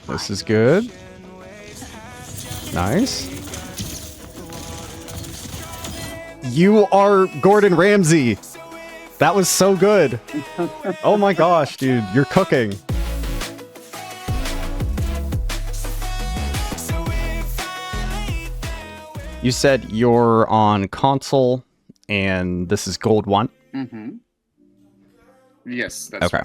This is good. Nice. You are Gordon Ramsay. That was so good. Oh my gosh, dude. You're cooking. You said you're on console, and this is Gold 1? Mm-hmm. Yes, that's okay.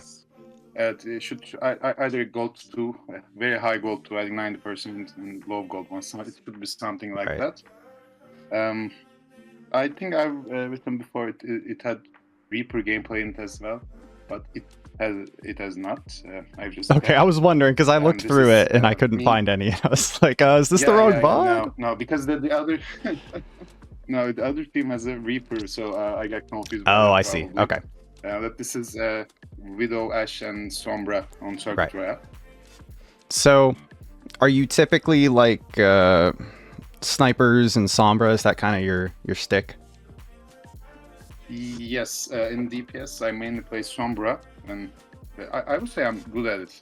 It should either Gold 2, very high Gold 2, I think 90%, and low Gold 1. So it should be something like that. I think I've written before it had Reaper gameplay in it as well, but it has not. I've just okay. I was wondering because I looked through it and I couldn't find any. I was like, is this the wrong VOD? No, because the other no, the other team has a Reaper, so I got confused. Oh, I see. Okay. But this is Widow, Ashe, and Sombra on Circuit Royale. So, are you typically like snipers and Sombra? Is that kind of your stick? Yes, in DPS I mainly play Sombra, and I would say I'm good at it.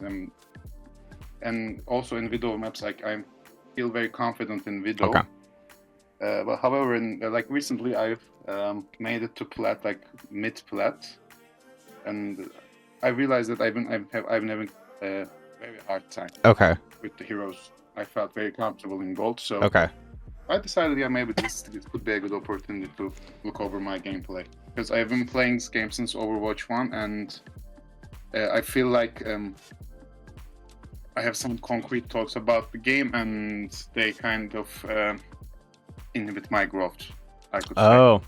And also in Widow maps, like I feel very confident in Widow. Okay. But however, like recently I've made it to plat, like mid plat, and I realized that I've having a very hard time. Okay. With the heroes, I felt very comfortable in gold, so okay. I decided, maybe this could be a good opportunity to look over my gameplay, because I've been playing this game since Overwatch 1, and I feel like I have some concrete thoughts about the game, and they kind of inhibit my growth, I could say.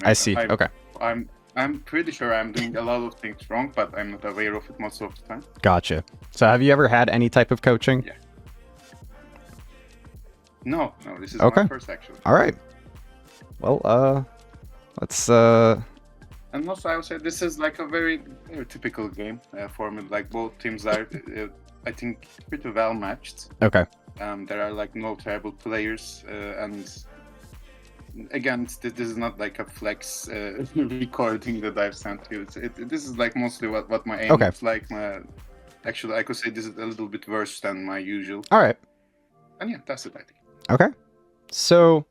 I see. Okay. I'm pretty sure I'm doing a lot of things wrong, but I'm not aware of it most of the time. Gotcha. So have you ever had any type of coaching? Yeah. No, this is my first, actually. All right. Well, let's... And also, I would say this is like a very typical game for me. Like, both teams are, I think, pretty well matched. Okay. There are like no terrible players, and again, this is not like a flex recording that I've sent you. This is like mostly what my aim is like. Actually, I could say this is a little bit worse than my usual. All right. And yeah, that's it, I think. Okay. So,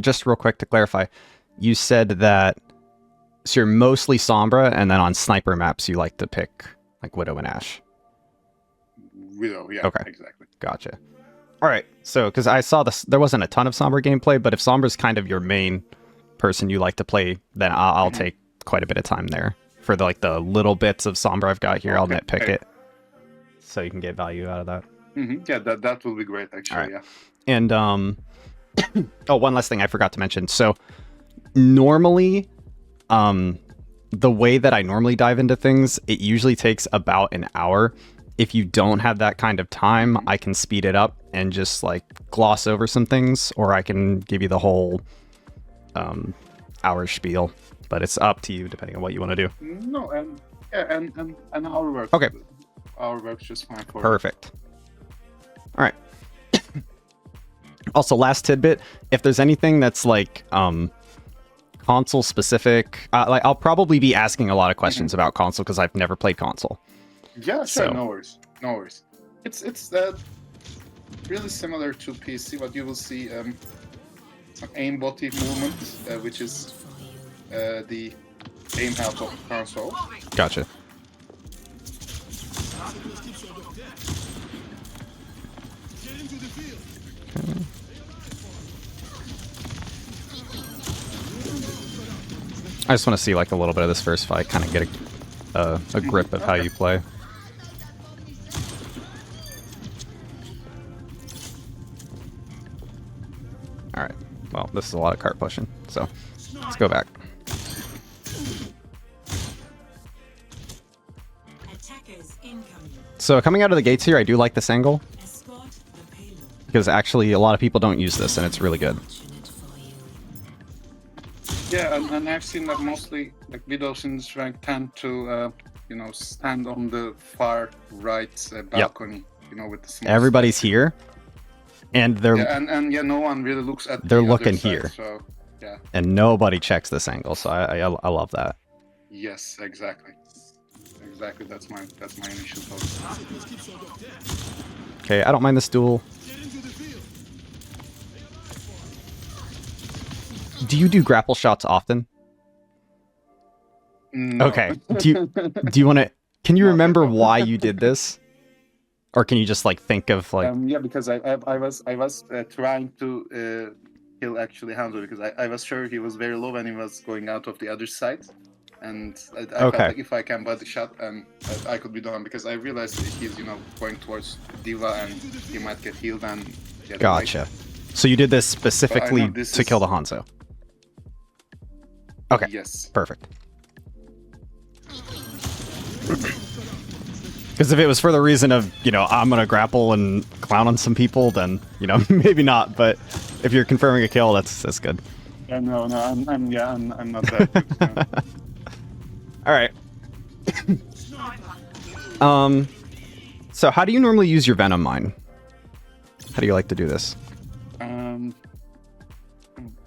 just real quick to clarify, you said that so you're mostly Sombra, and then on sniper maps you like to pick like Widow and Ashe. Widow, yeah. Okay. Exactly. Gotcha. All right. So, because I saw this, there wasn't a ton of Sombra gameplay, but if Sombra's kind of your main person you like to play, then I'll take quite a bit of time there for the little bits of Sombra I've got here. I'll nitpick it, so you can get value out of that. Yeah, that will be great, actually. Yeah. And oh, one last thing I forgot to mention. So normally, the way that I normally dive into things, it usually takes about an hour. If you don't have that kind of time, I can speed it up and just like gloss over some things, or I can give you the whole hour spiel. But it's up to you, depending on what you want to do. No, and an hour works. Okay. Hour works just fine for Perfect. All right. Also, last tidbit: if there's anything that's like console specific, like I'll probably be asking a lot of questions about console because I've never played console. Yeah, sure. So. No worries. It's really similar to PC. What you will see, some aimbotty movement, which is the aim help of the console. Gotcha. Okay. I just want to see like a little bit of this first fight, kind of get a grip of how you play. All right. Well, this is a lot of cart pushing, so let's go back. So coming out of the gates here, I do like this angle, because actually a lot of people don't use this, and it's really good. Yeah, and I've seen that mostly like Widows in this rank tend to, stand on the far right balcony, with the small Everybody's here, and they're no one really looks at. They're looking side, here, so yeah. And nobody checks this angle, so I love that. Yes, exactly. exactly. That's my initial thought. Okay, I don't mind this duel. Do you do grapple shots often? No. Okay. Do you want to? Can you Not remember at all. why you did this, or can you just like think of like? Yeah, because I was trying to kill actually Hanzo because I was sure he was very low when he was going out of the other side, and I felt Okay. like if I can body shot and I could be done because I realized that he's going towards Diva and he might get healed and get away. Gotcha. So you did this specifically this to is- kill the Hanzo. Okay. Yes. Perfect. Because if it was for the reason of, I'm going to grapple and clown on some people, then, maybe not. But if you're confirming a kill, that's good. Yeah, no, I'm not that good. No. All right. So how do you normally use your Venom Mine? How do you like to do this?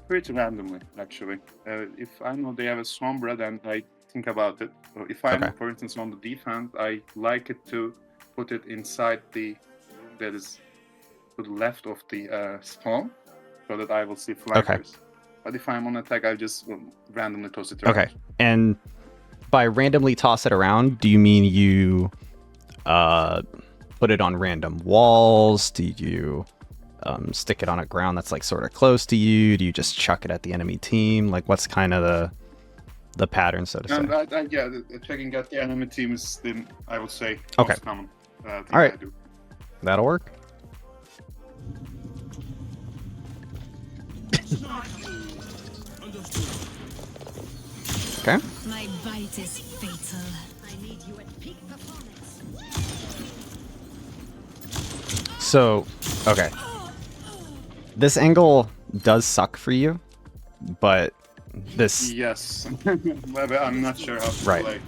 Pretty randomly, actually. If I know they have a Sombra, then I think about it. If I'm, Okay. for instance, on the defense, I like it to put it inside that is to the left of the spawn, so that I will see flankers. But if I'm on attack, I just randomly toss it around. Okay. And by randomly toss it around, do you mean you put it on random walls? Do you stick it on a ground that's like sort of close to you? Do you just chuck it at the enemy team? Like, what's kind of the pattern, so to say? And checking out the enemy team is the, I would say, Okay. most common thing All right. I do. That'll work. Okay. My bite is fatal. I need you at peak performance. So, okay. This angle does suck for you, but this... Yes, but I'm not sure how to Right. play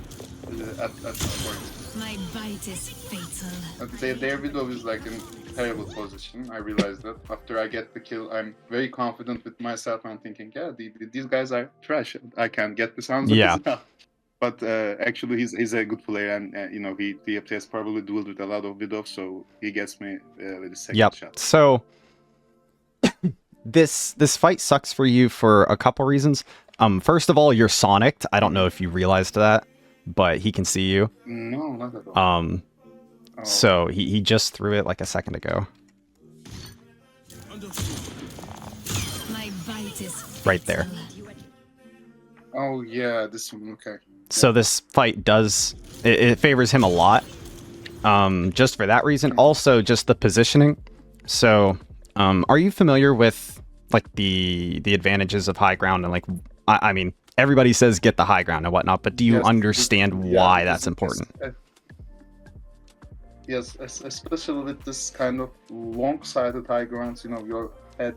at this point. My bite is fatal. Their widow is like in terrible position. I realized that after I get the kill, I'm very confident with myself. I'm thinking, yeah, these guys are trash. I can get the sounds of Yeah. this now. But actually, he's a good player, and the FTS probably dueled with a lot of widows, so he gets me with the second Yep. shot. So this fight sucks for you for a couple reasons. First of all, you're Sonicked. I don't know if you realized that, but he can see you. No, not at all. Oh. So he just threw it like a second ago. My bite is Right there. fatal. Oh yeah, this one. Okay. So this fight does it favors him a lot. Just for that reason. Also, just the positioning. So, are you familiar with like the advantages of high ground and like I mean everybody says get the high ground and whatnot, but do you Yes, understand yeah, why this that's is- important? Yes, especially with this kind of long-sided high grounds, your head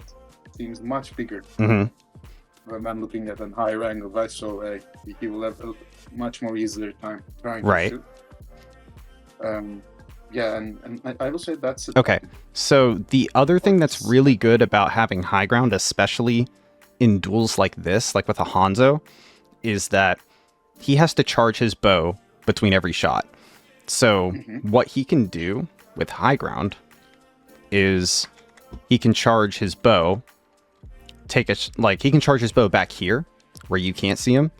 seems much bigger Hmm. when looking at a higher angle, right? So he will have a much more easier time trying Right. to shoot. Yeah, and I will say that's it. Okay. So the other thing that's really good about having high ground, especially in duels like this, like with a Hanzo, is that he has to charge his bow between every shot. So what he can do with high ground is he can charge his bow, he can charge his bow back here where you can't see him,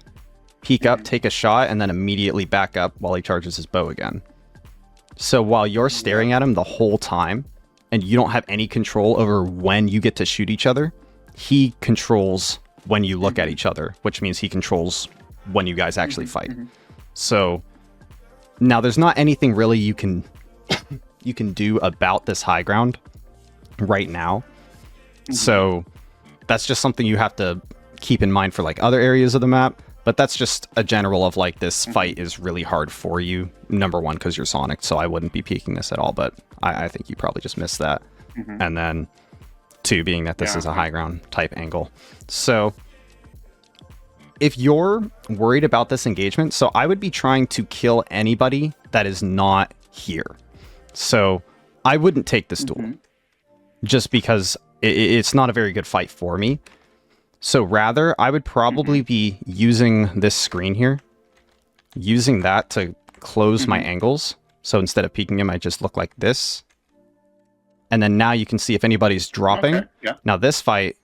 peek up, take a shot, and then immediately back up while he charges his bow again. So while you're staring at him the whole time and you don't have any control over when you get to shoot each other, he controls when you look at each other, which means he controls when you guys actually fight. So now there's not anything really you can do about this high ground right now. So that's just something you have to keep in mind for like other areas of the map. But that's just a general of like this fight is really hard for you. Number one, because you're Sonic, so I wouldn't be peeking this at all. But I think you probably just missed that. And then two, being that this is a high ground type angle. So if you're worried about this engagement, so I would be trying to kill anybody that is not here. So I wouldn't take this duel just because it's not a very good fight for me. So rather, I would probably be using this screen here, using that to close my angles. So instead of peeking him, I just look like this. And then now you can see if anybody's dropping. Okay, yeah. Now this fight,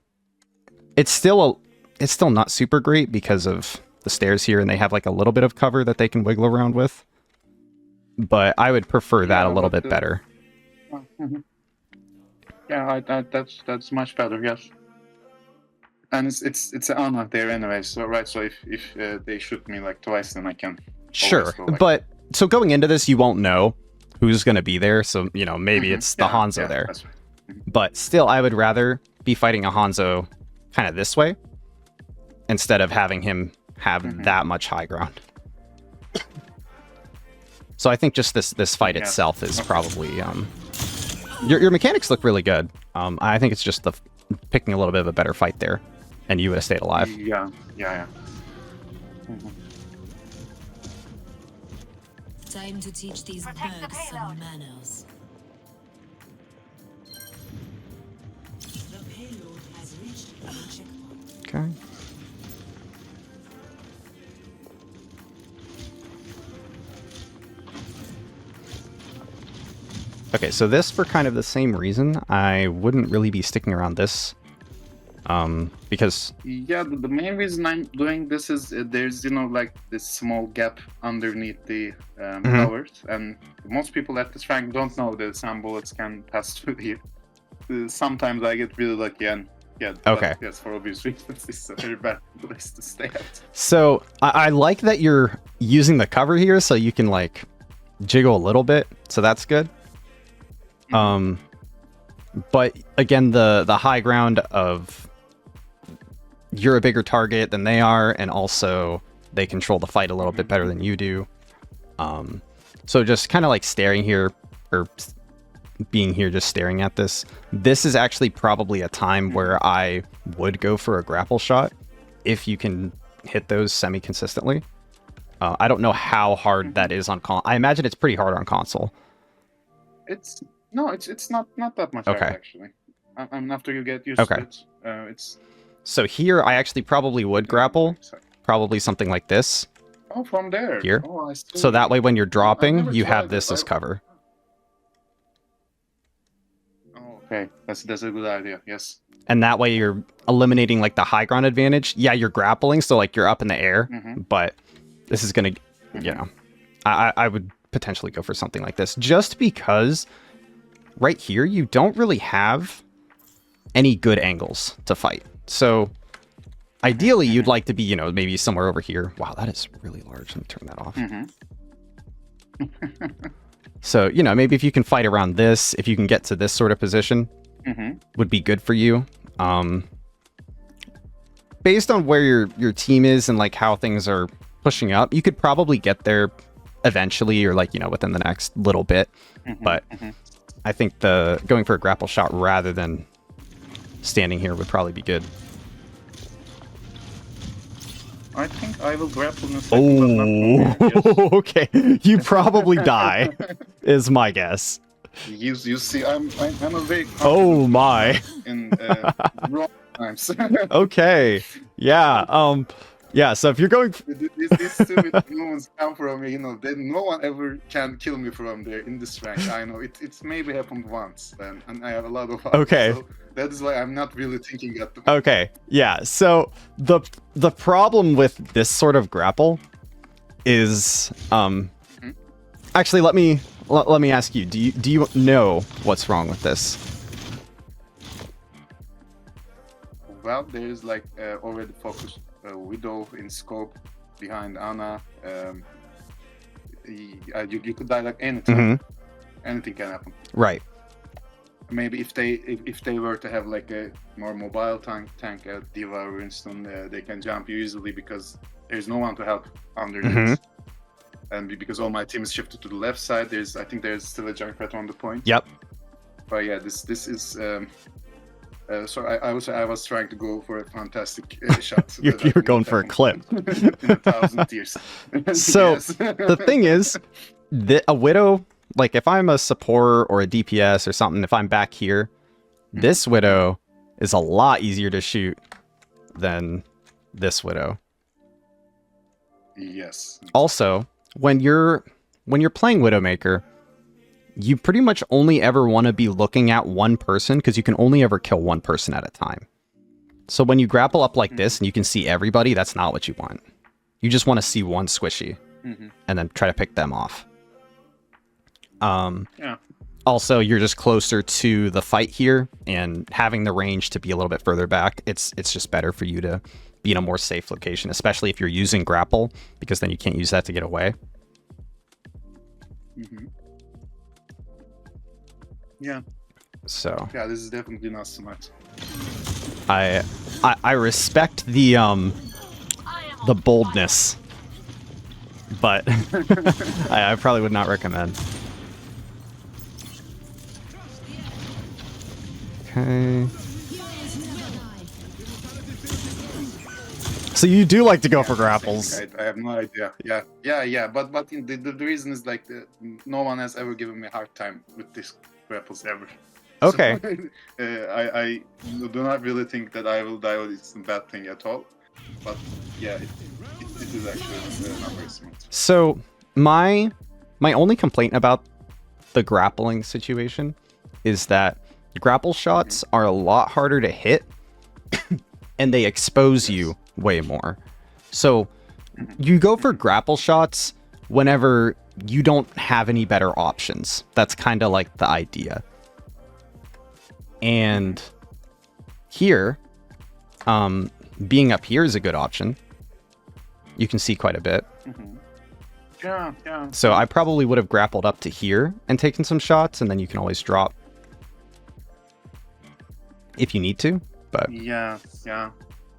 it's still not super great because of the stairs here, and they have like a little bit of cover that they can wiggle around with. But I would prefer that a little bit better. Yeah, that's much better. Yes. And it's an honor there anyway. So right. So if they shoot me like twice, then I can. Sure, go like but so going into this, you won't know who's going to be there. So maybe it's the Hanzo there. That's right. But still, I would rather be fighting a Hanzo kind of this way instead of having him have that much high ground. So I think just this fight itself is probably your mechanics look really good. I think it's just the picking a little bit of a better fight there, and you would have stayed alive. Yeah. Time to teach these bugs some manners. The payload has reached the checkpoint. Okay. Okay, so this, for kind of the same reason, I wouldn't really be sticking around this, because... Yeah, the main reason I'm doing this is there's, like this small gap underneath the towers, and most people at this rank don't know that some bullets can pass through here. Sometimes I get really lucky, and Okay. Yes, for obvious reasons, it's a very bad place to stay at. So, I like that you're using the cover here so you can, like, jiggle a little bit, so that's good. But again, the high ground of you're a bigger target than they are, and also they control the fight a little bit better than you do. So just kind of like staring here, or being here just staring at this. This is actually probably a time where I would go for a grapple shot if you can hit those semi-consistently. I don't know how hard that is on console. I imagine it's pretty hard on console. It's not that much Okay. hard, actually. After you get used to it, it's... So here, I actually probably would grapple. Probably something like this. Oh, from there. Here. Oh, I see. So that way, when you're dropping, never you tried have this it. as cover. Oh, okay, that's a good idea. Yes. And that way, you're eliminating like the high ground advantage. Yeah, you're grappling, so like you're up in the air. But this is gonna, I would potentially go for something like this, just because right here you don't really have any good angles to fight. So ideally, you'd like to be, maybe somewhere over here. Wow, that is really large. Let me turn that off. So, maybe if you can fight around this, if you can get to this sort of position, would be good for you. Based on where your team is and like how things are pushing up, you could probably get there eventually, or like, within the next little bit. But I think going for a grapple shot rather than standing here would probably be good. I think I will grapple in a second. but not from here. Okay. You probably die, is my guess. You see, I'm a very Oh my. in wrong times. Okay. Yeah. Yeah. So if you're going, These stupid moments come from me. Then no one ever can kill me from there in this rank. I know it's maybe happened once, and I have a lot of heart, Okay. So that is why I'm not really thinking at the moment. okay. Yeah. So the problem with this sort of grapple is, actually, let me ask you. Do you know what's wrong with this? Well, there is like already focused Widow in scope behind Ana. You could die like anytime. Anything can happen. Right. Maybe if they were to have like a more mobile tank Diva or Winston, they can jump you easily because there's no one to help underneath. And because all my team is shifted to the left side, I think there's still a Junkrat on the point. Yep. But yeah, this is. So I was trying to go for a fantastic shot. You're going for a clip. In 1,000 years. So Yes. the thing is, a Widow, like if I'm a support or a DPS or something, if I'm back here, this Widow is a lot easier to shoot than this Widow. Yes. Also, when you're when you're playing Widowmaker, you pretty much only ever want to be looking at one person because you can only ever kill one person at a time. So when you grapple up like this and you can see everybody, that's not what you want. You just want to see one squishy and then try to pick them off. Yeah. Also, you're just closer to the fight here, and having the range to be a little bit further back, it's just better for you to be in a more safe location, especially if you're using grapple, because then you can't use that to get away. Yeah. So yeah, this is definitely not smart. I respect the boldness, but I probably would not recommend. Okay. So you do like to go for grapples. I have no idea. Yeah. But the reason is like no one has ever given me a hard time with these grapples ever. Okay. So, I do not really think that I will die. It's a bad thing at all. But yeah, it is actually not very smart. So my only complaint about the grappling situation is that grapple shots are a lot harder to hit, and they expose you way more. So you go for grapple shots whenever you don't have any better options. That's kind of like the idea. And here, being up here is a good option. You can see quite a bit. Yeah. So I probably would have grappled up to here and taken some shots, and then you can always drop if you need to. But yeah,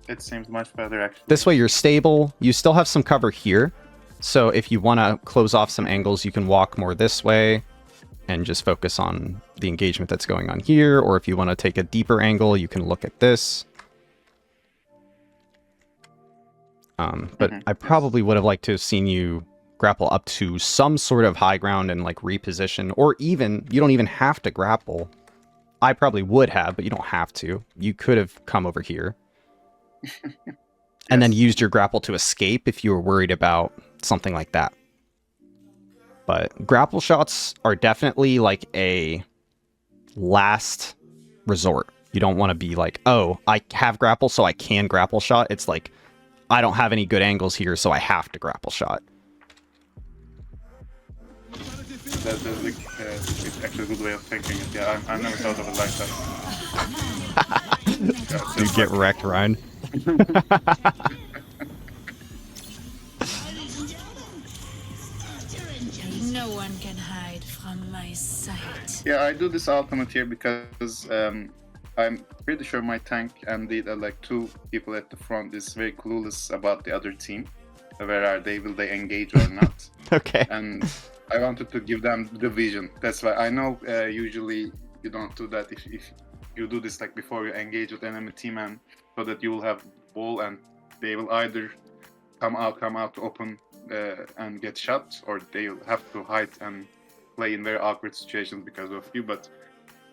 it seems much better actually. This way you're stable. You still have some cover here. So if you want to close off some angles, you can walk more this way and just focus on the engagement that's going on here. Or if you want to take a deeper angle, you can look at this. But I probably would have liked to have seen you grapple up to some sort of high ground and like reposition, or even, you don't even have to grapple. I probably would have, but you don't have to. You could have come over here and then used your grapple to escape if you were worried about something like that. But grapple shots are definitely like a last resort. You don't want to be like, oh, I have grapple, so I can grapple shot. It's like, I don't have any good angles here, so I have to grapple shot. That's actually a good way of thinking it. Yeah, I never thought of it like that. Dude, get wrecked, Ryan. No one can hide from my sight. Yeah, I do this ultimate here because I'm pretty sure my tank and the like two people at the front is very clueless about the other team. Where are they? Will they engage or not? Okay. And I wanted to give them the vision. That's why I know usually you don't do that. If you do this like before you engage with enemy team, and so that you will have ball and they will either come out to open and get shot, or they will have to hide and play in very awkward situations because of you. But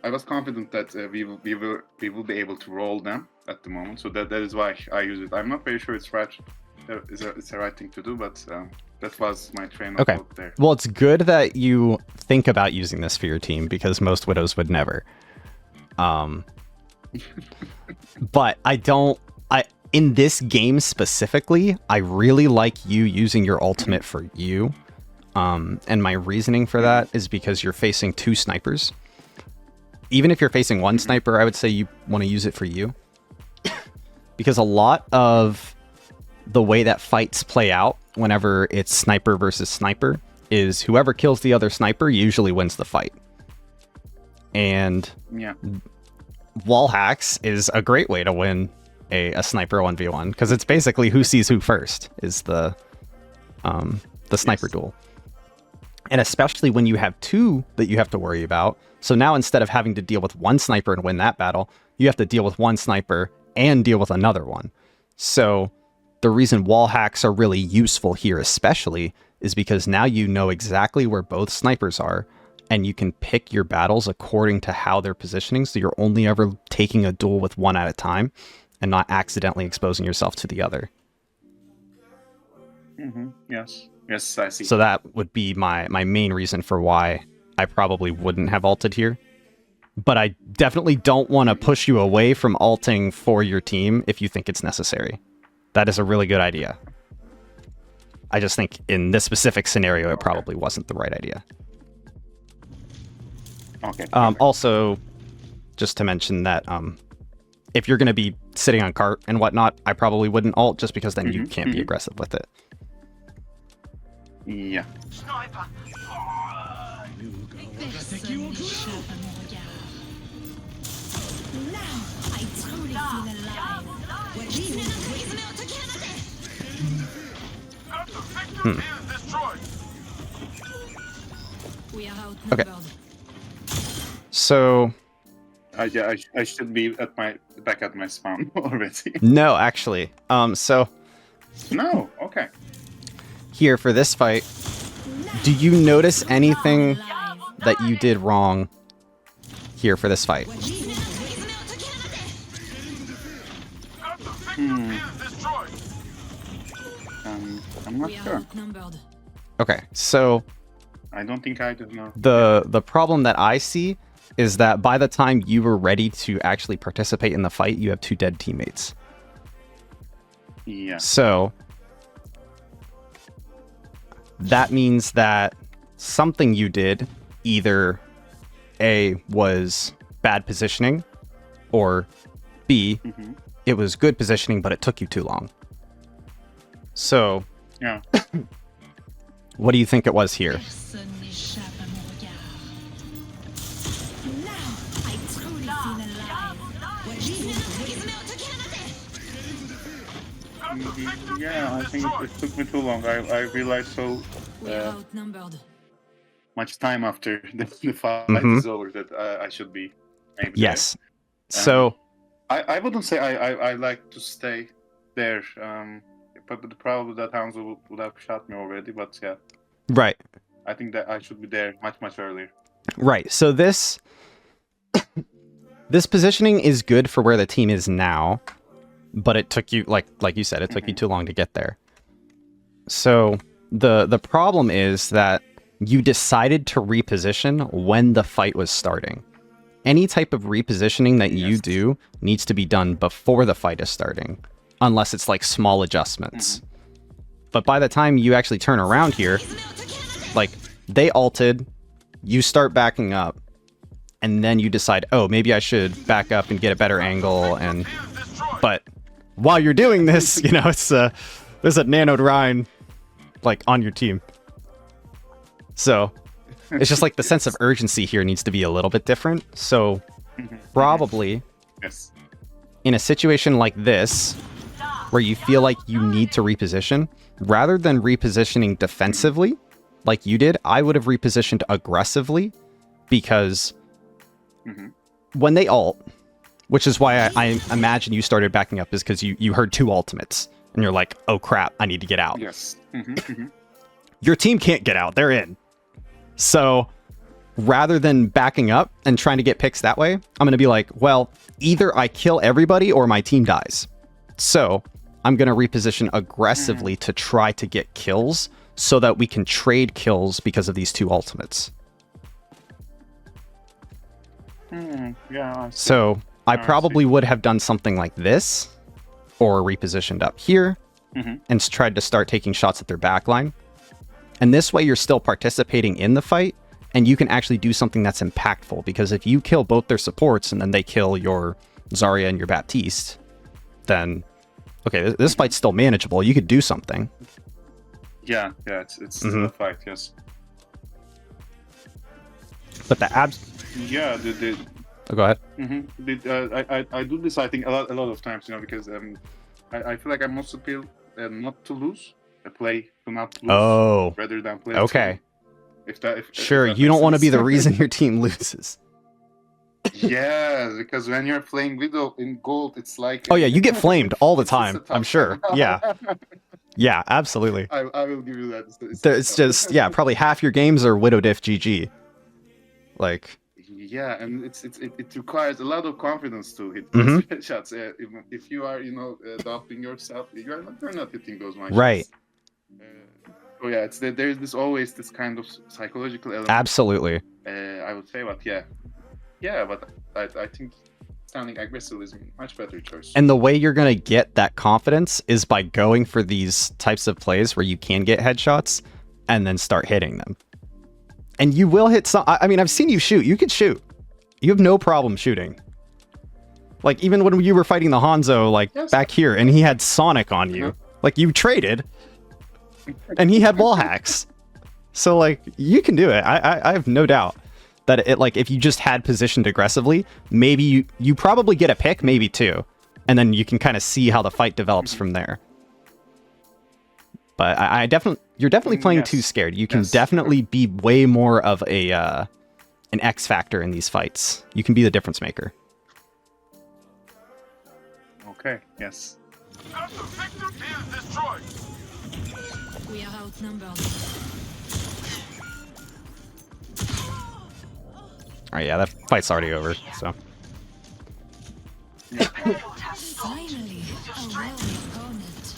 I was confident that we will be able to roll them at the moment. So that is why I use it. I'm not very sure it's right. It's the right thing to do, but that was my train of thought there. Well, it's good that you think about using this for your team, because most Widows would never. But in this game specifically, I really like you using your ultimate for you. And my reasoning for that is because you're facing two snipers. Even if you're facing one sniper, I would say you want to use it for you. Because a lot of the way that fights play out whenever it's sniper versus sniper is whoever kills the other sniper usually wins the fight. And wall hacks is a great way to win a sniper 1v1, because it's basically who sees who first is the sniper duel. And especially when you have two that you have to worry about. So now instead of having to deal with one sniper and win that battle, you have to deal with one sniper and deal with another one. So the reason wall hacks are really useful here especially is because now you know exactly where both snipers are, and you can pick your battles according to how they're positioning, so you're only ever taking a duel with one at a time and not accidentally exposing yourself to the other. Yes. Yes, I see. So that would be my main reason for why I probably wouldn't have ulted here. But I definitely don't want to push you away from ulting for your team if you think it's necessary. That is a really good idea. I just think in this specific scenario, it probably wasn't the right idea. Okay. Also, just to mention that if you're going to be sitting on cart and whatnot, I probably wouldn't ult just because then you can't be aggressive with it. Yeah. Personne n'échappe à mon regard. Now I truly feel alive. We are outnumbered. So Yeah, I should be back at my spawn already. no, actually, so No. Okay. here for this fight, do you notice anything that you did wrong here for this fight? I'm not We are sure. outnumbered. Okay, so I don't think I did know. the problem that I see is that by the time you were ready to actually participate in the fight, you have 2 dead teammates. Yeah. So that means that something you did either A, was bad positioning, or B, it was good positioning, but it took you too long. So Yeah. what do you think it was here? Personne n'échappe à mon regard. Now I truly feel alive. Yeah, I think it took me too long. I realized so We are outnumbered. much time after the fight is over that I should be maybe Yes. So there. I wouldn't say I like to stay there. But probably that hounds would have shot me already. But yeah, right. I think that I should be there much earlier. Right. So this positioning is good for where the team is now, but it took you like you said, it took you too long to get there. So the problem is that you decided to reposition when the fight was starting. Any type of repositioning that you do needs to be done before the fight is starting, unless it's like small adjustments. But by the time you actually turn around here, like they ulted, you start backing up, and then you decide, oh, maybe I should back up and get a better angle. But while you're doing this, you know, it's there's a nano Rhine like on your team. So it's just like the sense of urgency here needs to be a little bit different. So probably Yes. in a situation like this, where you feel like you need to reposition, rather than repositioning defensively, like you did, I would have repositioned aggressively, because when they ult, which is why I imagine you started backing up, is because you heard 2 ultimates, and you're like, oh crap, I need to get out. Yes. Your team can't get out, they're in. So rather than backing up and trying to get picks that way, I'm going to be like, well, either I kill everybody or my team dies. So I'm going to reposition aggressively to try to get kills so that we can trade kills because of these 2 ultimates. Yeah. So I probably would have done something like this, or repositioned up here and tried to start taking shots at their backline. And this way you're still participating in the fight, and you can actually do something that's impactful, because if you kill both their supports and then they kill your Zarya and your Baptiste, then okay, this fight's still manageable. You could do something. Yeah. It's still a fight. Yes. But the abs. Yeah. Oh, go ahead. I do this. I think a lot of times, you know, because I feel like I most appeal not to lose. I play to not lose. Oh. Rather than play. Okay. If Sure, that you don't makes want to be sense. the reason your team loses. Yeah, because when you're playing Widow in gold, it's like... Oh yeah, you get flamed all the it's just a time, tough I'm sure. time. Yeah. Yeah, absolutely. I will give you that. It's just, yeah, probably half your games are Widow Diff GG. Like... Yeah, and it requires a lot of confidence to hit those shots. If you are, you know, doubting yourself, you're not hitting those one shots. Right. So yeah, there's this always this kind of psychological element. Absolutely. I would say, but yeah, but I think standing aggressive is a much better choice. And the way you're going to get that confidence is by going for these types of plays where you can get headshots and then start hitting them. And you will hit some. I mean, I've seen you shoot. You can shoot. You have no problem shooting. Like, even when you were fighting the Hanzo, like, Yes. back here, and he had Sonic on you. Like, you traded, and he had wall hacks. So, like, you can do it. I have no doubt that it, like, if you just had positioned aggressively, maybe you probably get a pick, maybe two. And then you can kind of see how the fight develops from there. But I definitely, you're definitely playing Yes. too scared. You can Yes. definitely be way more of a an X factor in these fights. You can be the difference maker. Okay. Yes. We are outnumbered. All right, yeah, that fight's already over. So Finally, a worthy opponent.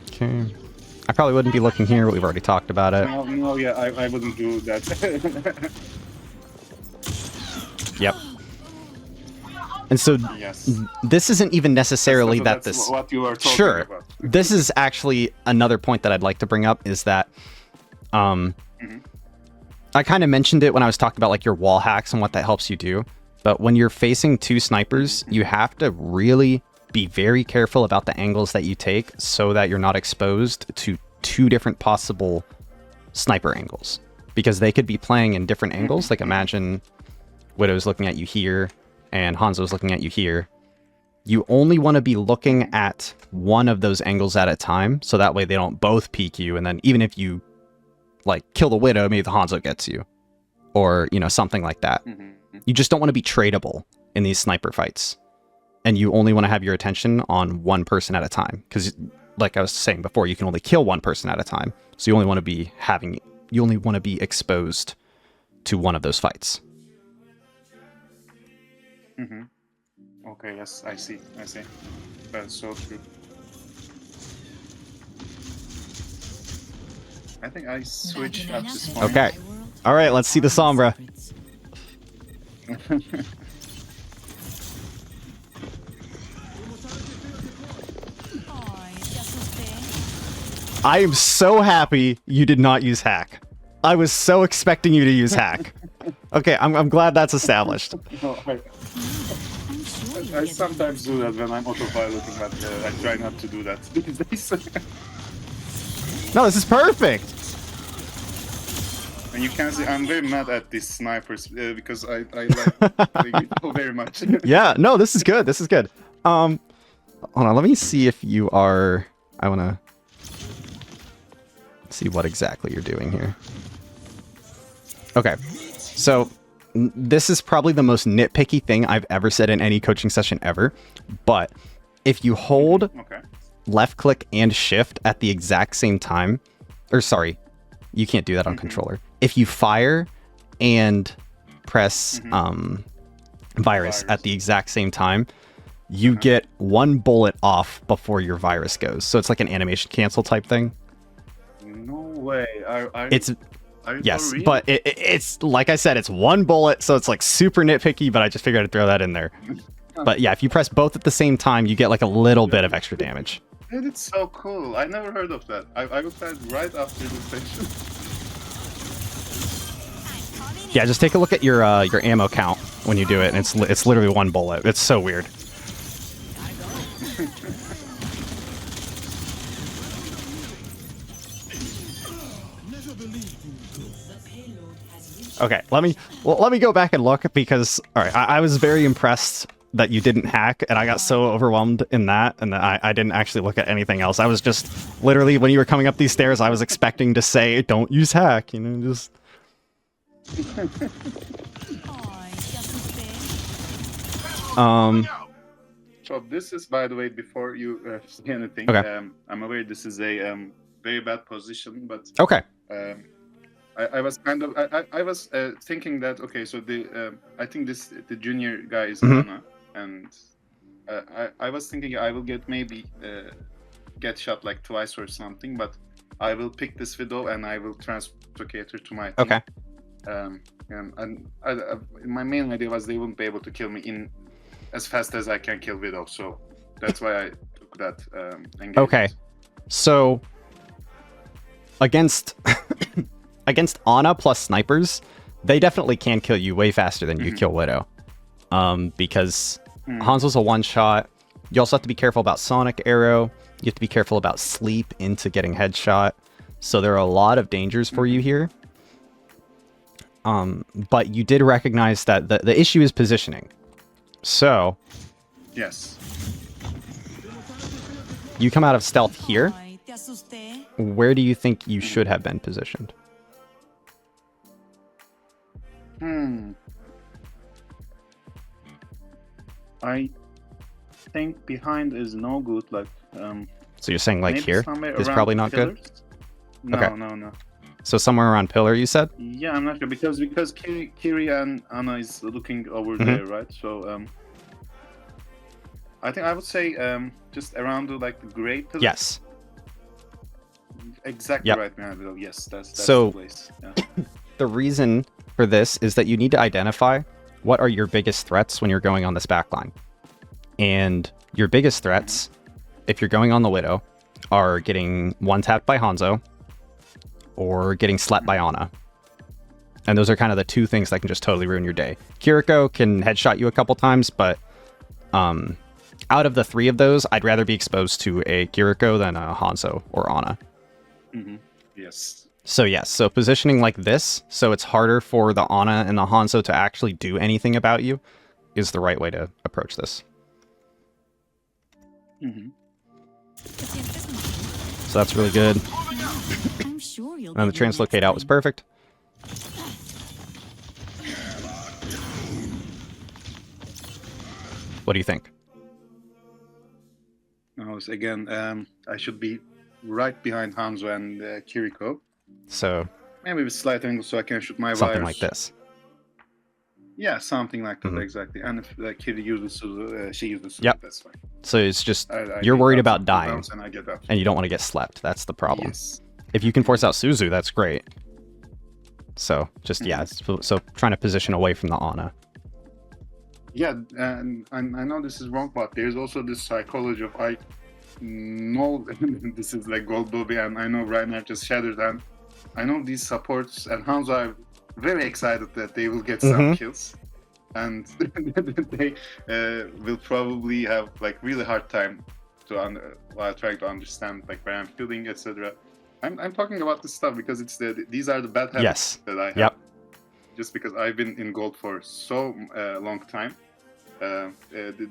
okay, I probably wouldn't be looking here, but we've already talked about it. No, yeah, I wouldn't do that. Yep. And so Yes. this isn't even necessarily So that that's this. what you are talking Sure. about. This is actually another point that I'd like to bring up is that I kind of mentioned it when I was talking about like your wall hacks and what that helps you do. But when you're facing two snipers, you have to really be very careful about the angles that you take so that you're not exposed to two different possible sniper angles, because they could be playing in different angles. Like, imagine Widow's looking at you here and Hanzo's looking at you here. You only want to be looking at one of those angles at a time, so that way they don't both peek you, and then even if you like kill the Widow, maybe the Hanzo gets you, or you know, something like that. You just don't want to be tradable in these sniper fights, and you only want to have your attention on one person at a time, because like I was saying before, you can only kill one person at a time, so you only want to be exposed to one of those fights. Okay, yes, I see. That's so true. I think I switched at this point. Okay. All right, let's see the Sombra. I am so happy you did not use hack. I was so expecting you to use hack. Okay, I'm glad that's established. No, I sometimes do that when I'm autopiloting, but I try not to do that these days. No, this is perfect. And you can see I'm very mad at these snipers because I like people very much. Yeah, no, this is good. This is good. Hold on, let me see if you are. I want to see what exactly you're doing here. Okay, so this is probably the most nitpicky thing I've ever said in any coaching session ever. But if you hold Okay. left click and shift at the exact same time, or sorry, you can't do that on controller. If you fire and press virus at the exact same time, you get one bullet off before your virus goes. So it's like an animation cancel type thing. No way. It's Are you yes, for real? but it's like I said, it's one bullet, so it's like super nitpicky, but I just figured I'd throw that in there. But yeah, if you press both at the same time, you get like a little bit of extra damage. Dude, it's so cool. I never heard of that. I will play it right after the session. Yeah, just take a look at your ammo count when you do it, and it's literally one bullet. It's so weird. Okay, let me go back and look, because all right, I was very impressed that you didn't hack, and I got so overwhelmed in that, and that I didn't actually look at anything else. I was just literally, when you were coming up these stairs, I was expecting to say, "Don't use hack," you know, just. So this is, by the way, before you say anything, Okay. I'm aware this is a very bad position, but Okay. I was kind of I was thinking that okay, so I think the junior guy is Mhm. Ana, and I was thinking I will get maybe get shot like twice or something, but I will pick this Widow and I will translocate her to my team. Okay. And my main idea was they wouldn't be able to kill me in as fast as I can kill Widow, so that's why I took that engagement. Okay. So against Ana plus snipers, they definitely can kill you way faster than you kill Widow. Because Hanzo's a one-shot. You also have to be careful about Sonic Arrow. You have to be careful about Sleep into getting headshot. So there are a lot of dangers for you here. But you did recognize that the issue is positioning. So Yes. you come out of stealth here. Ay, te asusté. Where do you think you should have been positioned? I think behind is no good. Like, So you're saying like maybe here somewhere is around probably not good? pillars? No, Okay. no. So somewhere around pillar, you said? Yeah, I'm not sure because Kiri and Anna is looking over Mhm. there, right? So I think I would say just around the gray pillar. Yes. Exactly Yep. right behind it. Yes, that's So- the place. Yeah. The reason for this is that you need to identify what are your biggest threats when you're going on this backline. And your biggest threats, if you're going on the Widow, are getting one-tapped by Hanzo or getting slept by Ana. And those are kind of the two things that can just totally ruin your day. Kiriko can headshot you a couple times, but out of the three of those, I'd rather be exposed to a Kiriko than a Hanzo or Ana. Yes. So yes, so positioning like this, so it's harder for the Ana and the Hanzo to actually do anything about you, is the right way to approach this. ¿Te sientes mal? So that's really good. I'm sure you'll And the get me next translocate out was time. perfect. What do you think? Now, again, I should be right behind Hanzo and Kiriko. So Maybe with slight angle so I can shoot my something wires. like this. Yeah, something like that, Mhm. exactly. And if Kiri uses Suzu, she uses Suzu, Yep. that's fine. So it's just, I you're get worried that about some dying, cooldowns And I get that. and you don't want to get slept. That's the problem. Yes. If you can force out Suzu, that's great. So just, yeah, so trying to position away from the Ana. Yeah, and I know this is wrong, but there's also this psychology of I know this is like Gold Bobby, and I know Reinhardt just shattered, and I know these supports and Hanzo are very excited that they will get some kills, and they will probably have really hard time while trying to understand where I'm feeling, etc. I'm talking about this stuff because these are the bad habits Yes. that I have. Yep. Just because I've been in gold for so long time,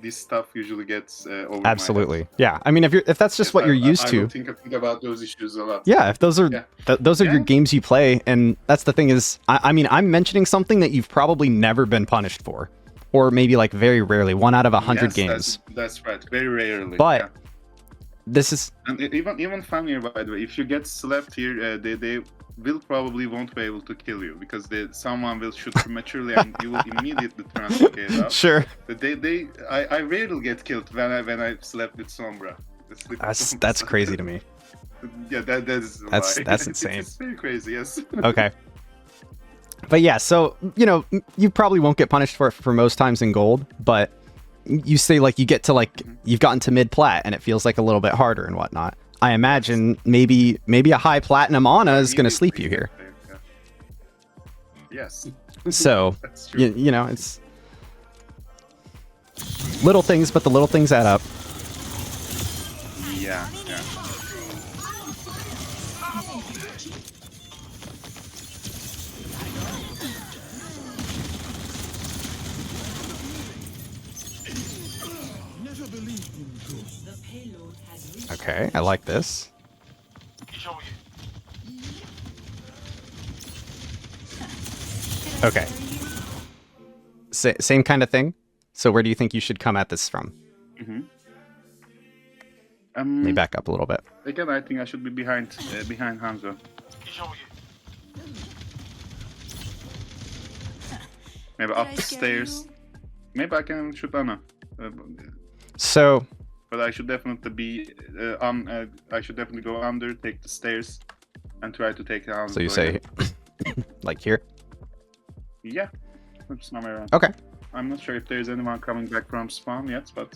this stuff usually gets over my Absolutely. head. Yeah. I mean, if that's just what you're used I to. will think about those issues a lot. Yeah, if those are Yeah. those are your Yeah. games you play, and that's the thing is, I mean, I'm mentioning something that you've probably never been punished for, or maybe very rarely, 1 out of 100 Yes, games. That's right. Very rarely. But yeah. this is And even funnier, by the way, if you get slapped here, they will probably won't be able to kill you because someone will shoot prematurely and you will immediately translocate out. sure. But I rarely get killed when I slept with Sombra. That's crazy to me. Yeah, that's why. That's insane. It's very crazy. Yes. Okay. But yeah, so you probably won't get punished for it for most times in gold, but you say you get to you've gotten to mid plat and it feels a little bit harder and whatnot. I imagine maybe a high platinum Ana is going to sleep you here. Yeah. Yes. So That's true. you know, it's little things, but the little things add up. Yeah. Okay, I like this. Okay. Same kind of thing. So where do you think you should come at this from? Let me back up a little bit. Again, I think I should be behind Hanzo. Maybe Did I up the scare stairs. you? Maybe I can shoot Anna. So but I should definitely be I should definitely go under, take the stairs, and try to take down. So you say, like here? Yeah, somewhere around. Okay. I'm not sure if there's anyone coming back from spawn yet, but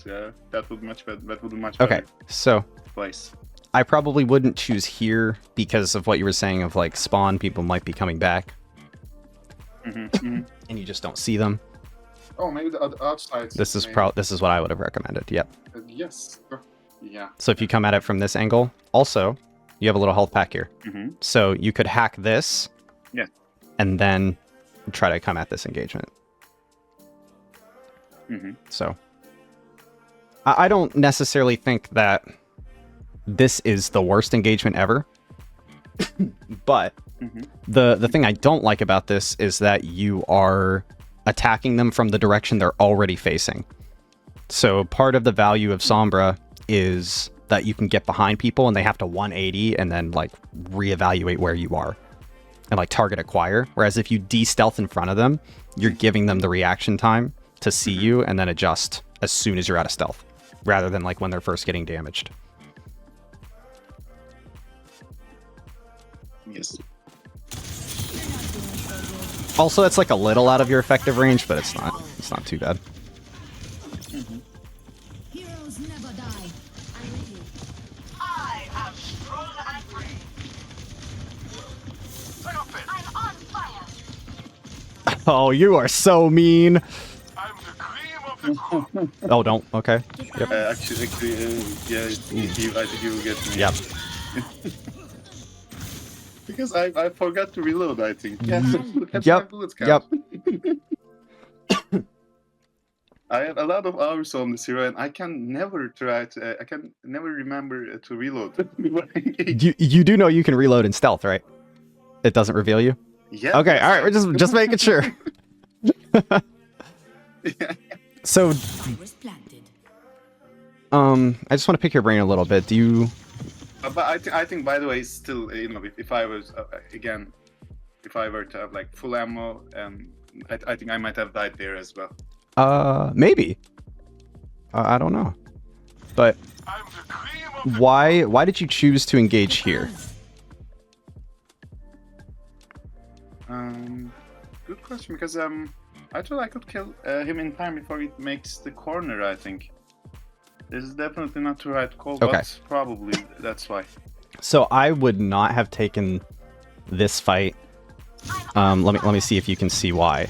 that would be much better. That would be much Okay, better so place. I probably wouldn't choose here because of what you were saying of like spawn people might be coming back, and you just don't see them. Oh, maybe the outside. This is maybe. this is what I would have recommended. Yep. Yes. Yeah. So if you come at it from this angle, also you have a little health pack here, so you could hack this, Yeah. and then try to come at this engagement. So I don't necessarily think that this is the worst engagement ever, but the thing I don't like about this is that you are attacking them from the direction they're already facing. So part of the value of Sombra is that you can get behind people and they have to 180 and then like reevaluate where you are and like target acquire. Whereas if you de-stealth in front of them, you're giving them the reaction time to see you and then adjust as soon as you're out of stealth, rather than like when they're first getting damaged. Yes. Also, that's like a little out of your effective range, but it's not too bad. Heroes never die. I have strong and free. I'm on fire. Oh, you are so mean. I'm the cream of the crop. Oh, don't. Okay. Yep. Actually, yeah. I think you will get me. Yep. Because I forgot to reload. I think. Yeah. Look at Yep. my bullets count. Yep. I have a lot of hours on this hero, and I can never remember to reload. You do know you can reload in stealth, right? It doesn't reveal you. Yeah. Okay. All right. We're just making sure. Yeah. So, Was planted. I just want to pick your brain a little bit. Do you? But I think, by the way, still, if I was again, if I were to have like full ammo, I think I might have died there as well. Maybe. I don't know. But I'm the cream of the why did you choose to engage here? Good question, because I thought I could kill him in time before he makes the corner. I think this is definitely not the right call, Okay. but probably that's why. So I would not have taken this fight. Let me see if you can see why.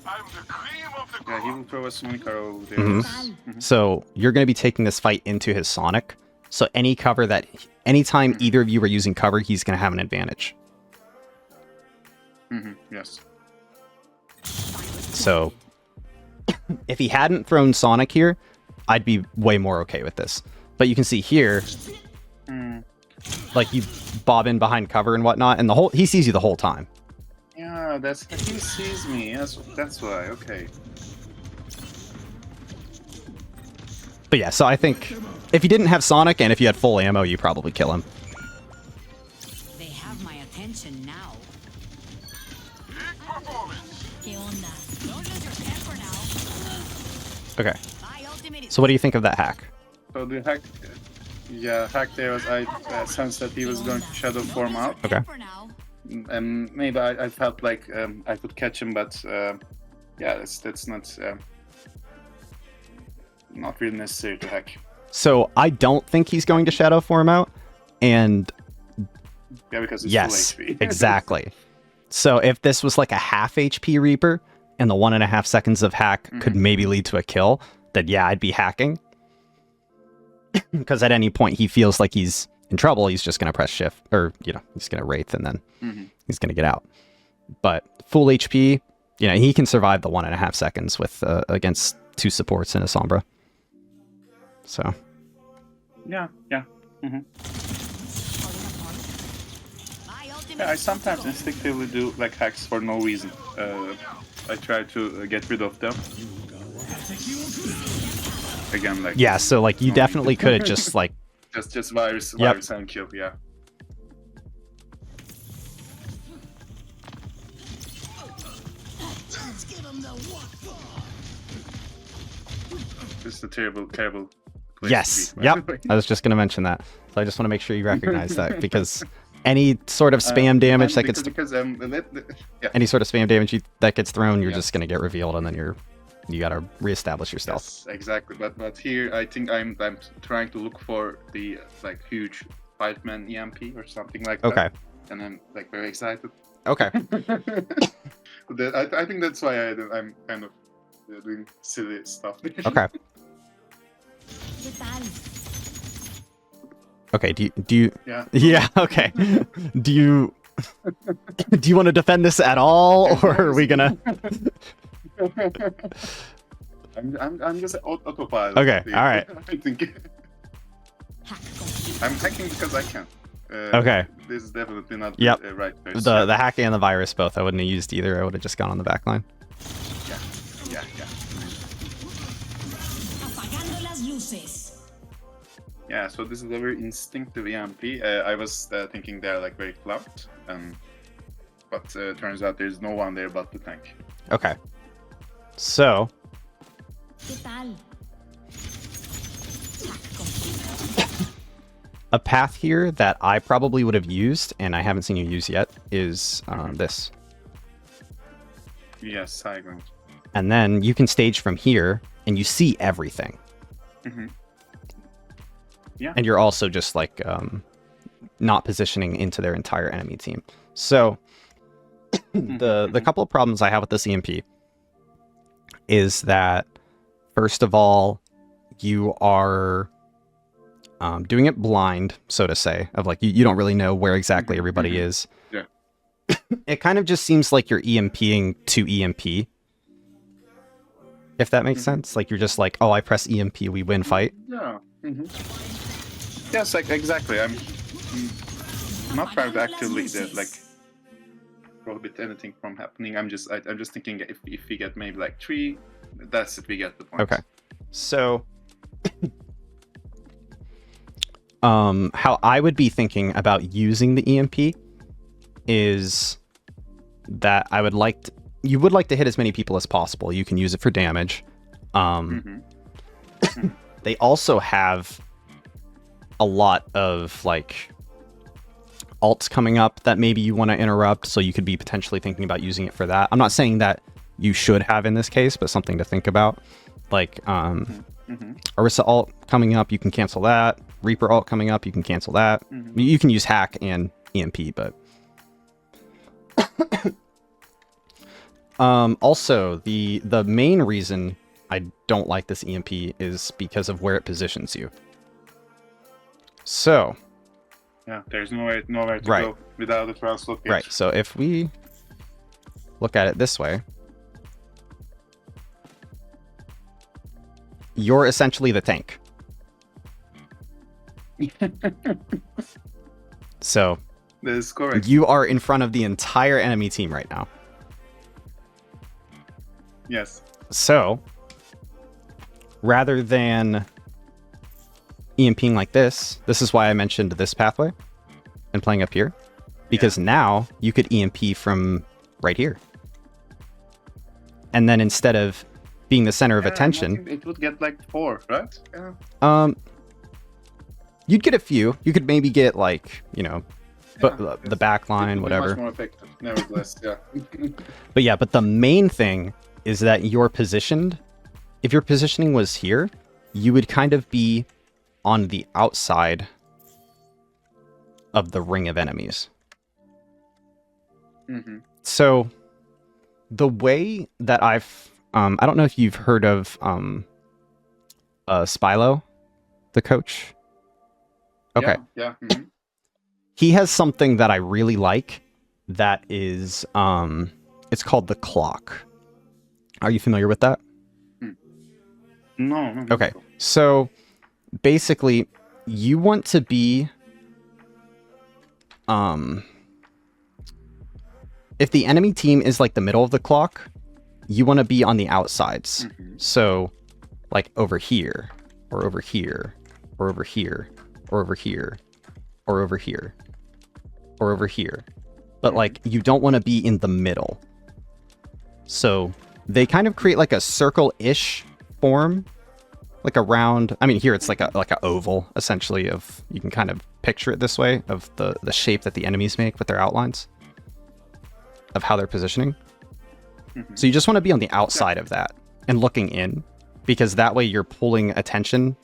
I'm the cream of the Yeah, crop. he will throw a sonic arrow there. Mhm. So you're going to be taking this fight into his Sonic. So anytime either of you are using cover, he's going to have an advantage. Yes. So if he hadn't thrown Sonic here, I'd be way more okay with this. But you can see here, like you bob in behind cover and whatnot, and he sees you the whole time. Yeah, he sees me. Yes, that's why. Okay. But yeah, so I think if you didn't have Sonic and if you had full ammo, you probably kill him. They have my attention now. Big performance. ¿Qué onda? Don't lose your temper now. Okay. My ultimate is So what do you think of that hack? So the hack, hack there was I sensed that he was going to shadow form out. Okay. for now. Maybe I felt like I could catch him, but yeah, that's not really necessary to hack. So I don't think he's going to shadow form out, and Yeah, because it's yes, full HP. exactly. So if this was like a half HP Reaper and the 1.5 seconds of hack could maybe lead to a kill, then yeah, I'd be hacking. Because at any point he feels like he's in trouble, he's just going to press shift, or, he's going to Wraith and then he's going to get out. But full HP, he can survive the 1.5 seconds with against 2 supports and a Sombra. So. Yeah. My ultimate Yeah, I is sometimes tactical. instinctively do like hacks for no reason. I try to get rid of them. Again, like Yeah, so like you definitely could have just like just virus and kill. Yeah. This is a terrible place Yes. to be. Yep. I was just going to mention that. So I just want to make sure you recognize that, because any sort of spam damage that gets any sort of spam damage that gets thrown, you're just going to get revealed, and then you got to reestablish your stealth. Yes, exactly. But here I think I'm trying to look for the like huge 5-man EMP or something like that. Okay. And I'm like very excited. Okay. I think that's why I'm kind of doing silly stuff. Okay. ¿Qué tal? Okay. Do you? Yeah. Yeah. Okay. Do you want to defend this at all, or are we gonna? I'm just autopilot. Okay, all right. I think Hack complete. I'm hacking because I can. Okay. This is definitely not Yep. the right choice. The hack and the virus both. I wouldn't have used either. I would have just gone on the back line. Yeah. Apagando las luces. Yeah. So this is a very instinctive EMP. I was thinking they're like very clubbed, but turns out there's no one there but the tank. Okay. So ¿Qué tal? Hack complete. a path here that I probably would have used, and I haven't seen you use yet, is this. Yes, I agree. And then you can stage from here, and you see everything. Mm-hmm. Yeah. And you're also just like not positioning into their entire enemy team. So the couple of problems I have with this EMP is that, first of all, you are doing it blind, so to say, of like you don't really know where exactly everybody is. Yeah. It kind of just seems like you're EMPing to EMP, if that makes sense. Like you're just like, oh, I press EMP, we win fight. Yeah. Yes, like exactly. I'm not trying to actively prohibit anything from happening. I'm just thinking if we get maybe like 3, that's it. We get the point. Okay. So how I would be thinking about using the EMP is that you would like to hit as many people as possible. You can use it for damage. They also have a lot of like alts coming up that maybe you want to interrupt, so you could be potentially thinking about using it for that. I'm not saying that you should have in this case, but something to think about. Like Orisa alt coming up, you can cancel that. Reaper alt coming up, you can cancel that. You can use hack and EMP, but also the main reason I don't like this EMP is because of where it positions you. So Yeah, there's nowhere to Right. go without a translocate. right, so if we look at it this way, you're essentially the tank. So That is correct. you are in front of the entire enemy team right now. Yes. So rather than EMPing like this is why I mentioned this pathway and playing up here, because now you could EMP from right here. And then instead of being the center of attention, It would get like 4, right? Yeah. you'd get a few. You could maybe get like, but the back line, It would be whatever. Much more effective, nevertheless. Yeah. But the main thing is that you're positioned. If your positioning was here, you would kind of be on the outside of the ring of enemies. So the way that I don't know if you've heard of Spilo, the coach. Okay. Yeah. He has something that I really like that is it's called the clock. Are you familiar with that? No. Okay. So basically you want to be if the enemy team is like the middle of the clock, you want to be on the outsides. So like over here or over here or over here or over here or over here or over here. But like you don't want to be in the middle. So they kind of create like a circle-ish form like a round. I mean, here it's like a oval essentially. Of you can kind of picture it this way of the shape that the enemies make with their outlines of how they're positioning. So you just want to be on the outside of that and looking in, because that way you're pulling attention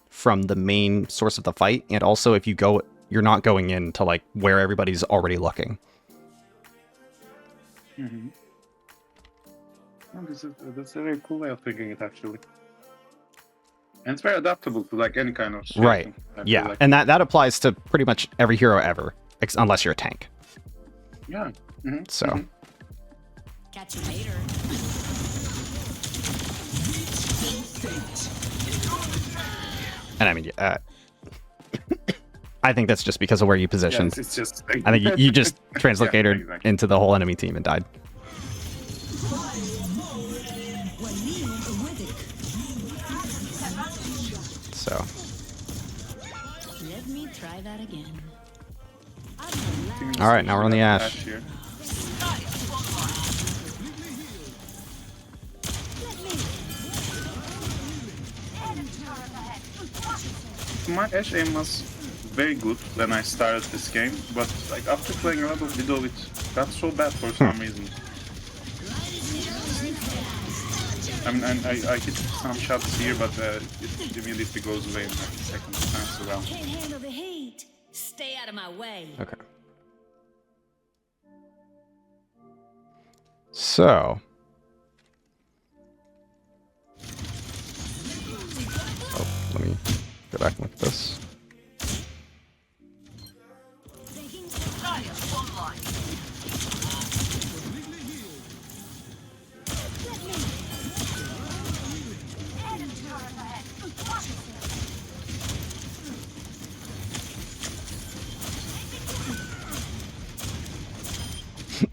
from the main source of the fight, and also if you go, you're not going in to like where everybody's already looking. Oh, that's a very cool way of thinking it, actually. And it's very adaptable to like any kind of situation, Right. I feel Yeah, like. and that applies to pretty much every hero ever, unless you're a tank. Yeah. So. Catch you later. And I mean, I think that's just because of where you Yeah, positioned. it's just. I think you just translocated exactly. into the whole enemy team and died. So, Let me try that again. all right, now we're on the Ashe. Here. My Ashe aim was very good when I started this game, but like after playing a lot of Widow, it got so bad for some reason. I mean, I hit some shots here, but it immediately goes away in like the second time around. Can't handle the heat. Stay out of my way. Okay. So. Oh, let me go back and look at this.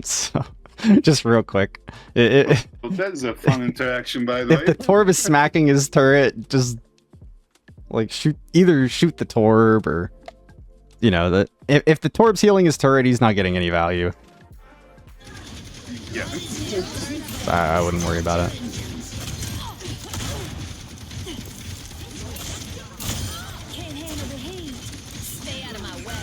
So, just real quick. Well, that's a fun interaction, by the If the way. Torb is smacking his turret, just like either shoot the Torb, or you know, if the Torb's healing his turret, he's not getting any value. Yeah. I wouldn't worry about it. Can't handle the heat. Stay out of my way.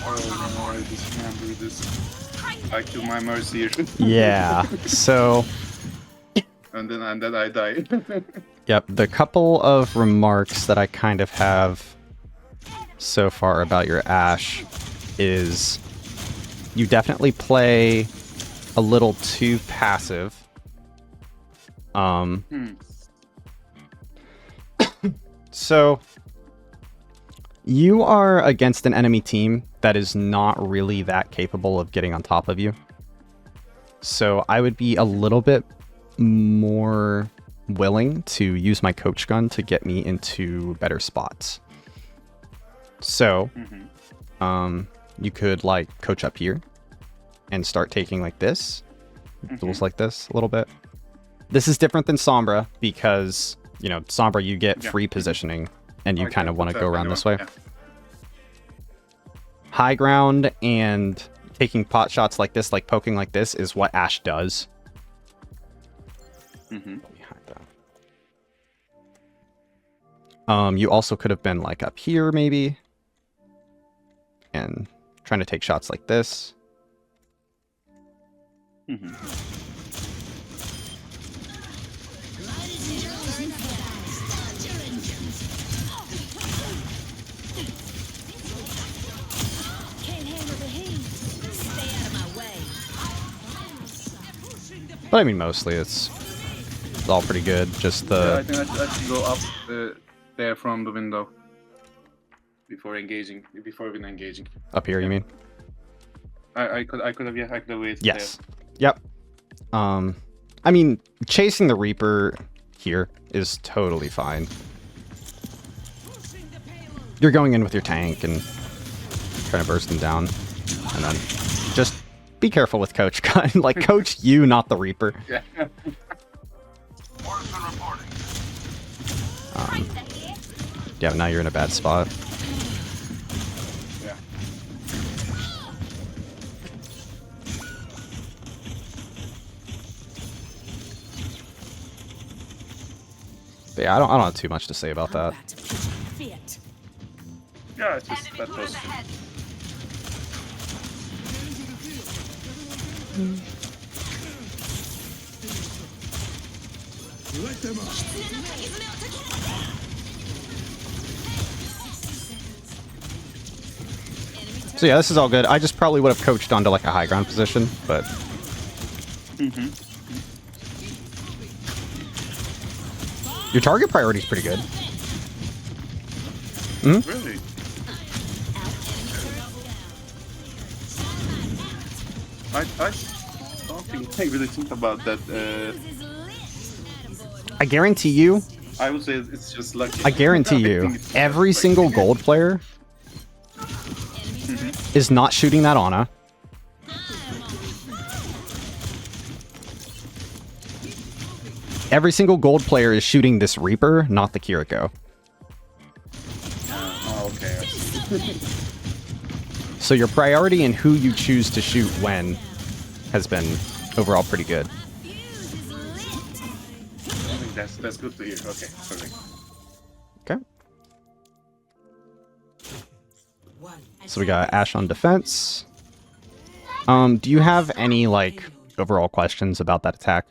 Oh no, I just can't do this. I kill my Mercy here. Yeah. So, and then I die. yep. The couple of remarks that I kind of have so far about your Ashe is you definitely play a little too passive. So you are against an enemy team that is not really that capable of getting on top of you. So I would be a little bit more willing to use my coach gun to get me into better spots. So you could like coach up here and start taking like this, duels like this a little bit. This is different than Sombra because, you know, Sombra you get free positioning and you kind of want to go around this way. Yeah. High ground and taking pot shots like this, like poking like this, is what Ashe does. Behind that. You also could have been like up here maybe and trying to take shots like this. Can't handle the heat. Stay out of my way. But I mean, mostly it's all pretty good. Just Yeah, I the think I should go up there from the window before engaging. Before even engaging, up here, you mean? I could have waited. Yes. Yep. I mean, chasing the Reaper here is totally fine. You're going in with your tank and trying to burst them down, and then just be careful with Coach Gun. Like, coach you, not the Reaper. Yeah. Morrison reporting. Yeah, now you're in a bad spot. Yeah. But yeah, I don't have too much to say about I'm that. about to pitch a fit. Yeah, it's just that was. So yeah, this is all good. I just probably would have coached onto like a high ground position, but your target priority is pretty good. Really? I don't think I really think about that. I guarantee you, I would say it's just lucky. I guarantee you, think it's just every lucky. single gold player is not shooting that Ana. Every single gold player is shooting this Reaper, not the Kiriko. Oh, okay. I see. So your priority and who you choose to shoot when has been overall pretty good. I think that's good to hear. Okay, perfect. Okay. So we got Ashe on defense. Do you have any like overall questions about that attack?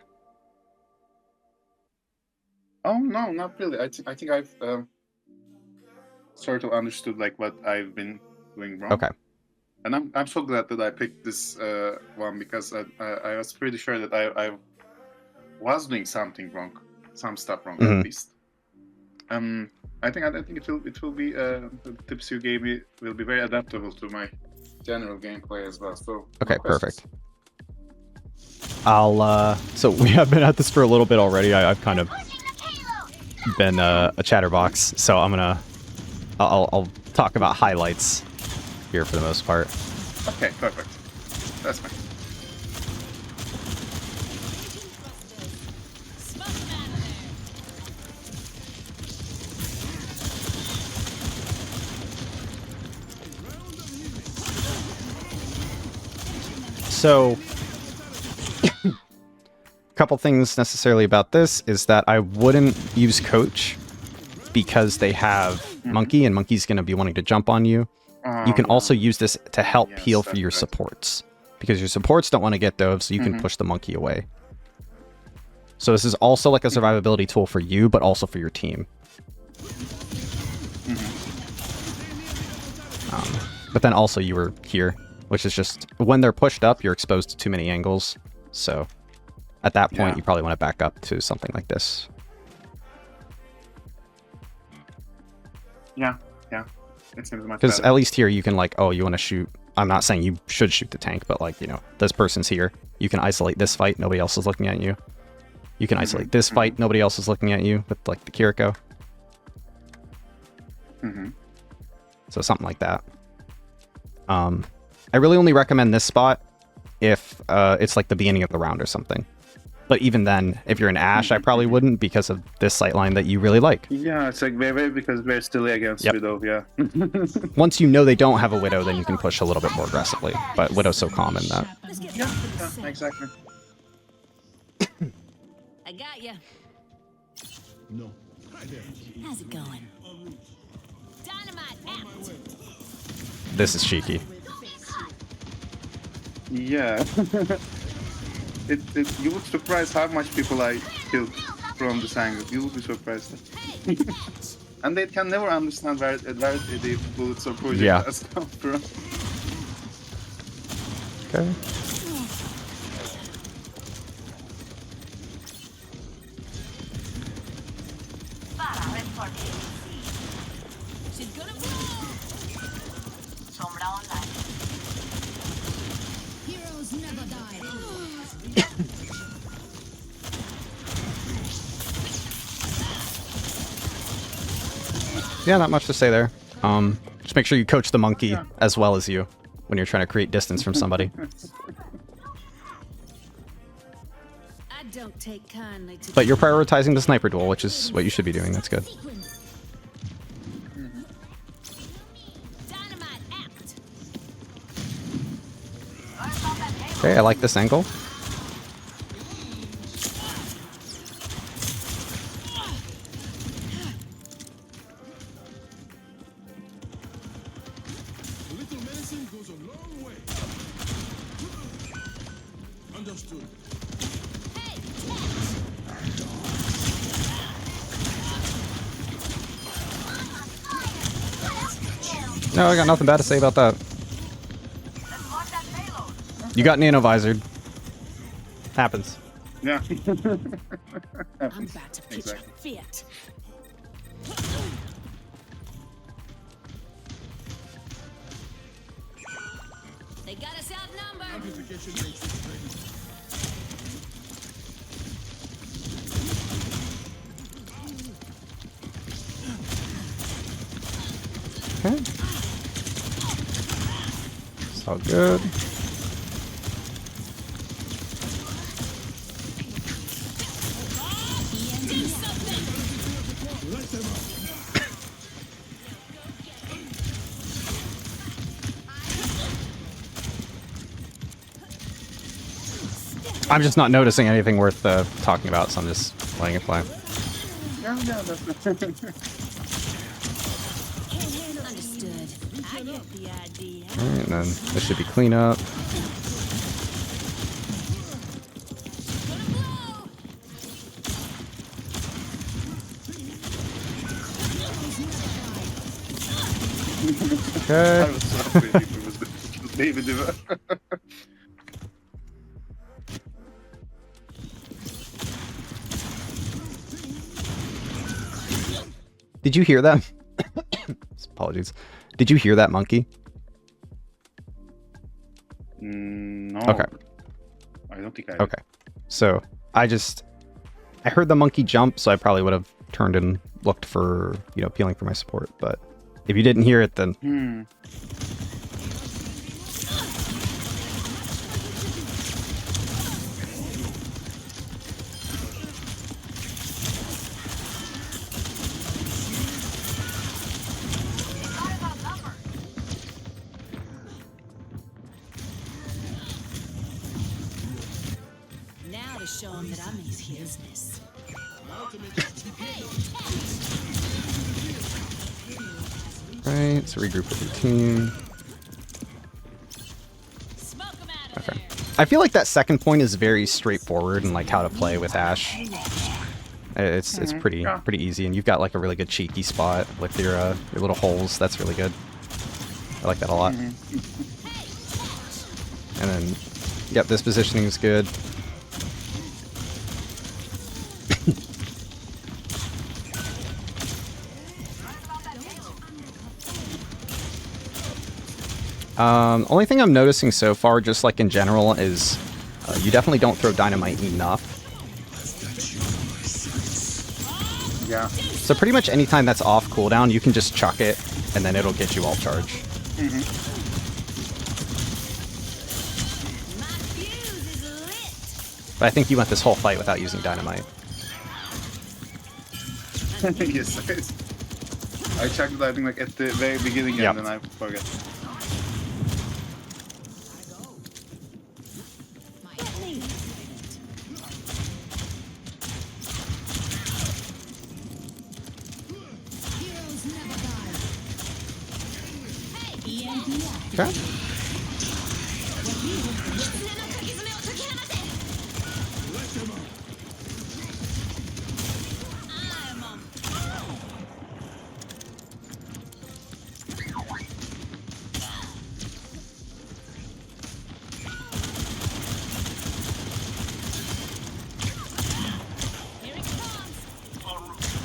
Oh no, not really. I think I've sort of understood like what I've been doing wrong. Okay. And I'm so glad that I picked this one because I was pretty sure that I was doing something wrong, some stuff wrong Mhm. at least. I think it will be the tips you gave me will be very adaptable to my general gameplay as well. So Okay, no questions. perfect. I'll so we have been at this for a little bit already. I've kind of been a chatterbox, so I'll talk about highlights here for the most part. Okay, perfect. That's fine. So, a couple things necessarily about this is that I wouldn't use Coach because they have Monkey, and Monkey's going to be wanting to jump on you. You can also use this to help Yes, peel for that's your right. supports, because your supports don't want to get dove, so you can push the Monkey away. So this is also like a survivability tool for you, but also for your team. But then also you were here, which is just, when they're pushed up, you're exposed to too many angles. So at that point, Yeah. you probably want to back up to something like this. Yeah. It seems much Because better. at least here you can like, oh, you want to shoot. I'm not saying you should shoot the tank, but like, you know, this person's here. You can isolate this fight. Nobody else is looking at you. You can isolate this fight. Nobody else is looking at you with like the Kiriko. So something like that. I really only recommend this spot if it's like the beginning of the round or something. But even then, if you're an Ashe, I probably wouldn't because of this sightline that you really like. Yeah, it's like very because we're still against Yep. Widow. Yeah. Once you know they don't have a Widow, then you can push a little bit more aggressively. But Widow's so common that... Let's get Yeah, back to the set. exactly. I got ya. No. How's it going? Dynamite out. This is cheeky. Yeah. You would surprise how much people I killed from this angle. You would be surprised. And they can never understand where the bullets or projectiles come from. Okay. She's gonna blow. Sombra online. Heroes never die. Yeah, not much to say there. Just make sure you coach the Monkey as well as you when you're trying to create distance from somebody. I don't take kindly to But you're prioritizing the sniper duel, which is what you should be doing. That's good. sequence. Dynamite out. Okay, I like this angle. No, I got nothing bad to say about that. Let's lock that payload. You got nano visored. Happens. Yeah. I'm about to pitch Exactly. a fit. They got us outnumbered. Amplification matrix ready. Okay. It's all good. Do something. Let them out. I'm just not noticing anything worth talking about, so I'm just letting it fly. Yeah, that's Understood. I get the idea. Alright, and then this should be clean up. Okay. I was so afraid if it was the David. Did you hear that? Apologies. Did you hear that monkey? No. Okay. I don't think I did. Okay. So I heard the monkey jump, so I probably would have turned and looked for, peeling for my support. But if you didn't hear it, then Hmm. Guys outnumbered. Now to show them that I'm in his business. right. So regroup with your team. Smoke 'em out of Okay. there. I feel like that second point is very straightforward and like how to play with Ashe. It's pretty Yeah. pretty easy, and you've got like a really good cheeky spot with your little holes. That's really good. I like that a lot. And then, yep, this positioning is good. Only thing I'm noticing so far, just like in general, is you definitely don't throw dynamite enough. Yeah. So pretty much anytime that's off cooldown, you can just chuck it, and then it'll get you all charge. My fuse is lit. But I think you went this whole fight without using dynamite. Yes. I checked that, I think, like at the very beginning, Yep. and then I forgot. Okay. Here it comes.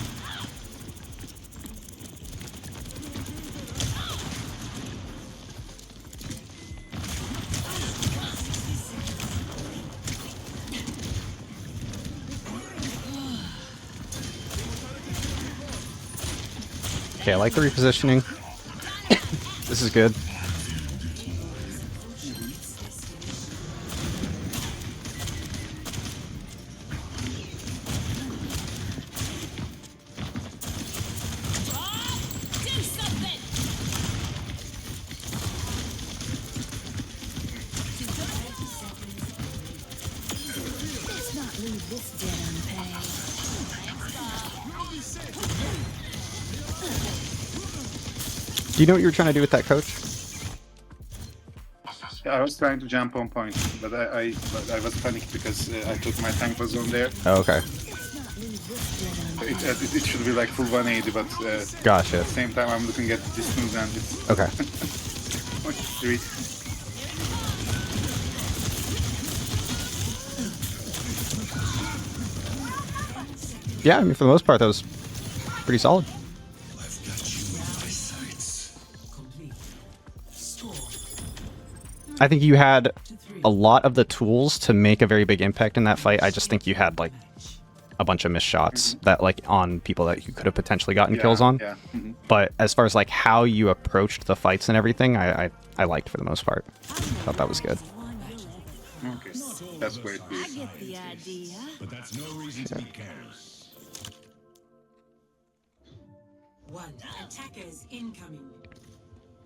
Okay, I like the repositioning. This is good. Do something. Let's not leave this dead unpaid. Do you know what you were trying to do with that, coach? Yeah, I was trying to jump on point, but I was panicked because I thought my tank was on there. Oh, okay. Let's not leave It should be like full 180, but Gotcha. at the same time I'm looking at the distance and it's Okay. much street. Yeah, I mean, for the most part, that was pretty solid. I think you had a lot of the tools to make a very big impact in that fight. I just think you had, like, a bunch of missed shots that, like, on people that you could have potentially gotten kills on. Yeah. But as far as, like, how you approached the fights and everything, I liked for the most part. Thought that was good. Okay, that's great. I get the idea. But that's no reason to be careless. One attackers incoming.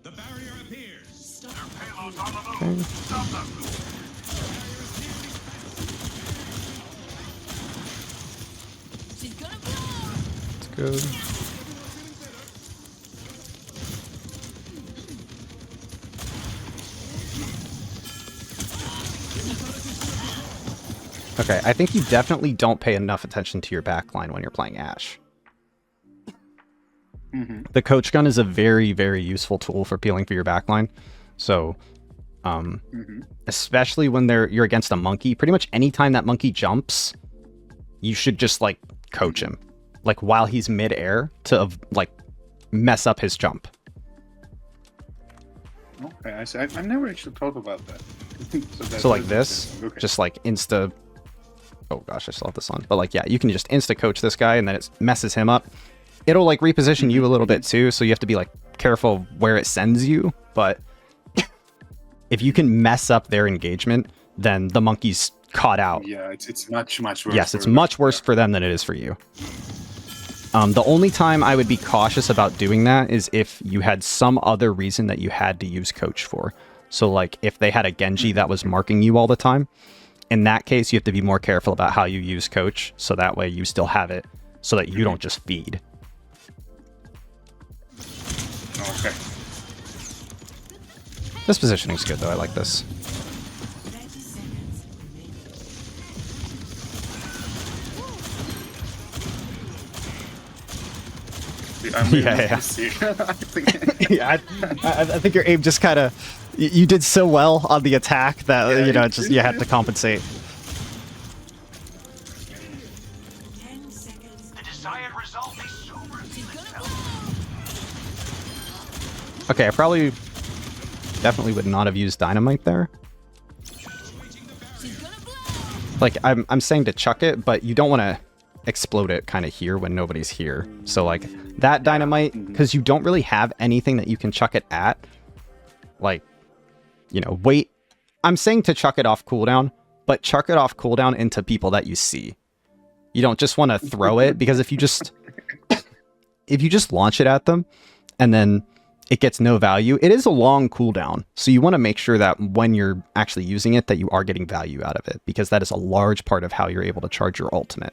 The barrier appears. Stop. Payloads on the move. Stop them. She's gonna blow. It's good. Okay, I think you definitely don't pay enough attention to your backline when you're playing Ashe. The coach gun is a very, very useful tool for peeling for your backline. So, especially when you're against a monkey, pretty much anytime that monkey jumps, you should just, like, coach him. Like, while he's mid-air to, like, mess up his jump. Okay, I see. I've never actually thought about that. So like this, just like insta... Oh gosh, I still have this on. But like, yeah, you can just insta coach this guy and then it messes him up. It'll like reposition you a little bit too, so you have to be like careful where it sends you. But if you can mess up their engagement, then the monkey's caught out. Yeah, it's much worse. Yes, it's much worse for them than it is for you. The only time I would be cautious about doing that is if you had some other reason that you had to use coach for. So like if they had a Genji that was marking you all the time, in that case you have to be more careful about how you use coach, so that way you still have it, so that you don't just feed. Okay. This positioning's good though, I like this. 30 seconds remaining. I'm really Yeah. to see. I think Yeah, I think your aim just kind of... You did so well on the attack that, Yeah, you know, you just did, you had yeah. to compensate. 10 seconds. The desired result is super. Okay, I probably definitely would not have used dynamite there. Like, I'm saying to chuck it, but you don't want to explode it kind of here when nobody's here. So like that dynamite, because you don't really have anything that you can chuck it at. Like, you know, wait. I'm saying to chuck it off cooldown, but chuck it off cooldown into people that you see. You don't just want to throw it, because if you just launch it at them and then it gets no value, it is a long cooldown. So you want to make sure that when you're actually using it, that you are getting value out of it, because that is a large part of how you're able to charge your ultimate.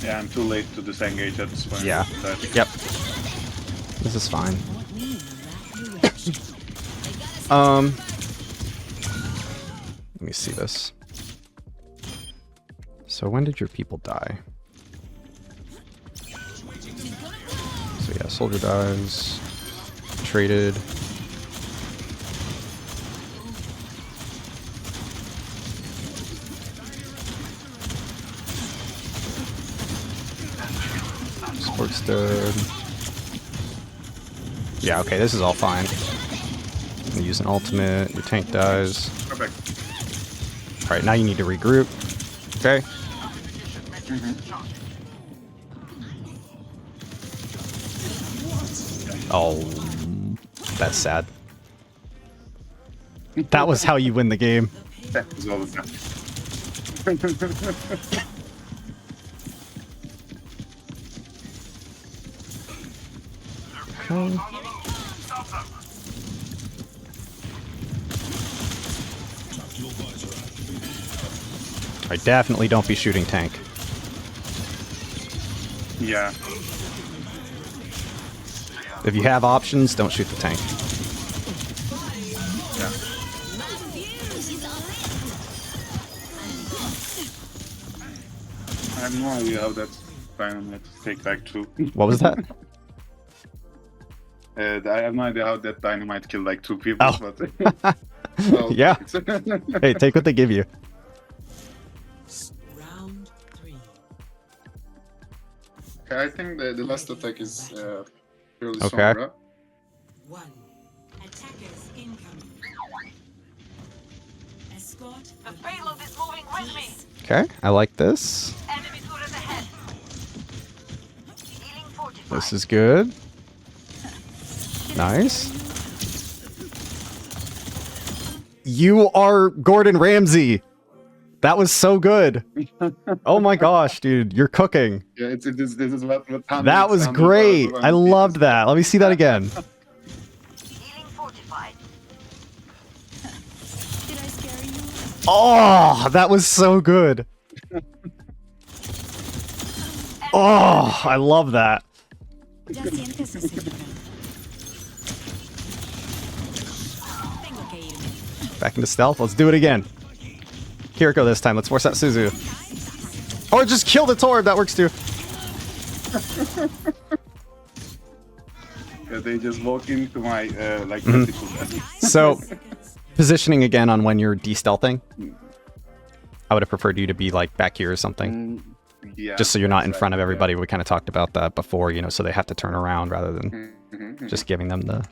Yeah, I'm too late to disengage at this point. Yeah. So I think- Yep. This is fine. Let me see this. So when did your people die? So yeah, soldier dies. Traded. Sports dead. Yeah, okay, this is all fine. I'm gonna use an ultimate, your tank dies. Perfect. Alright, now you need to regroup. Okay. Oh, that's sad. That was how you win the game. That is all the time. Stop them. I definitely don't be shooting tank. Yeah. If you have options, don't shoot the tank. Yeah. I have no idea how that dynamite take like 2. What was that? I have no idea how that dynamite killed like 2 people, Oh. but well, Yeah. Hey, take what they give you. Round 3. Okay, I think the last attack is purely Okay. Sombra. 1. Attackers incoming. Escort The payload is moving with me. Okay, I like this. Enemy turret ahead. Healing fortified. This is good. Nice. You are Gordon Ramsay. That was so good. Oh my gosh, dude, you're cooking. Yeah, this is what That was great. I loved that. Let me see that again. Healing fortified. Did I scare you? Oh, that was so good. Oh, I love that. Ya siéntese, señora. Tengo que irme. Back into stealth. Let's do it again. Kiriko this time. Let's force out Suzu. Or just kill the Torb. That works too. Yeah, they just walk into my like Mhm. vertical. So, seconds. positioning again on when you're de-stealthing. I would have preferred you to be like back here or something. Yeah. Just so you're not in front of exactly, everybody. We kind of talked about that before, you know, so they have to turn around rather than yeah. Mhm. just giving them the...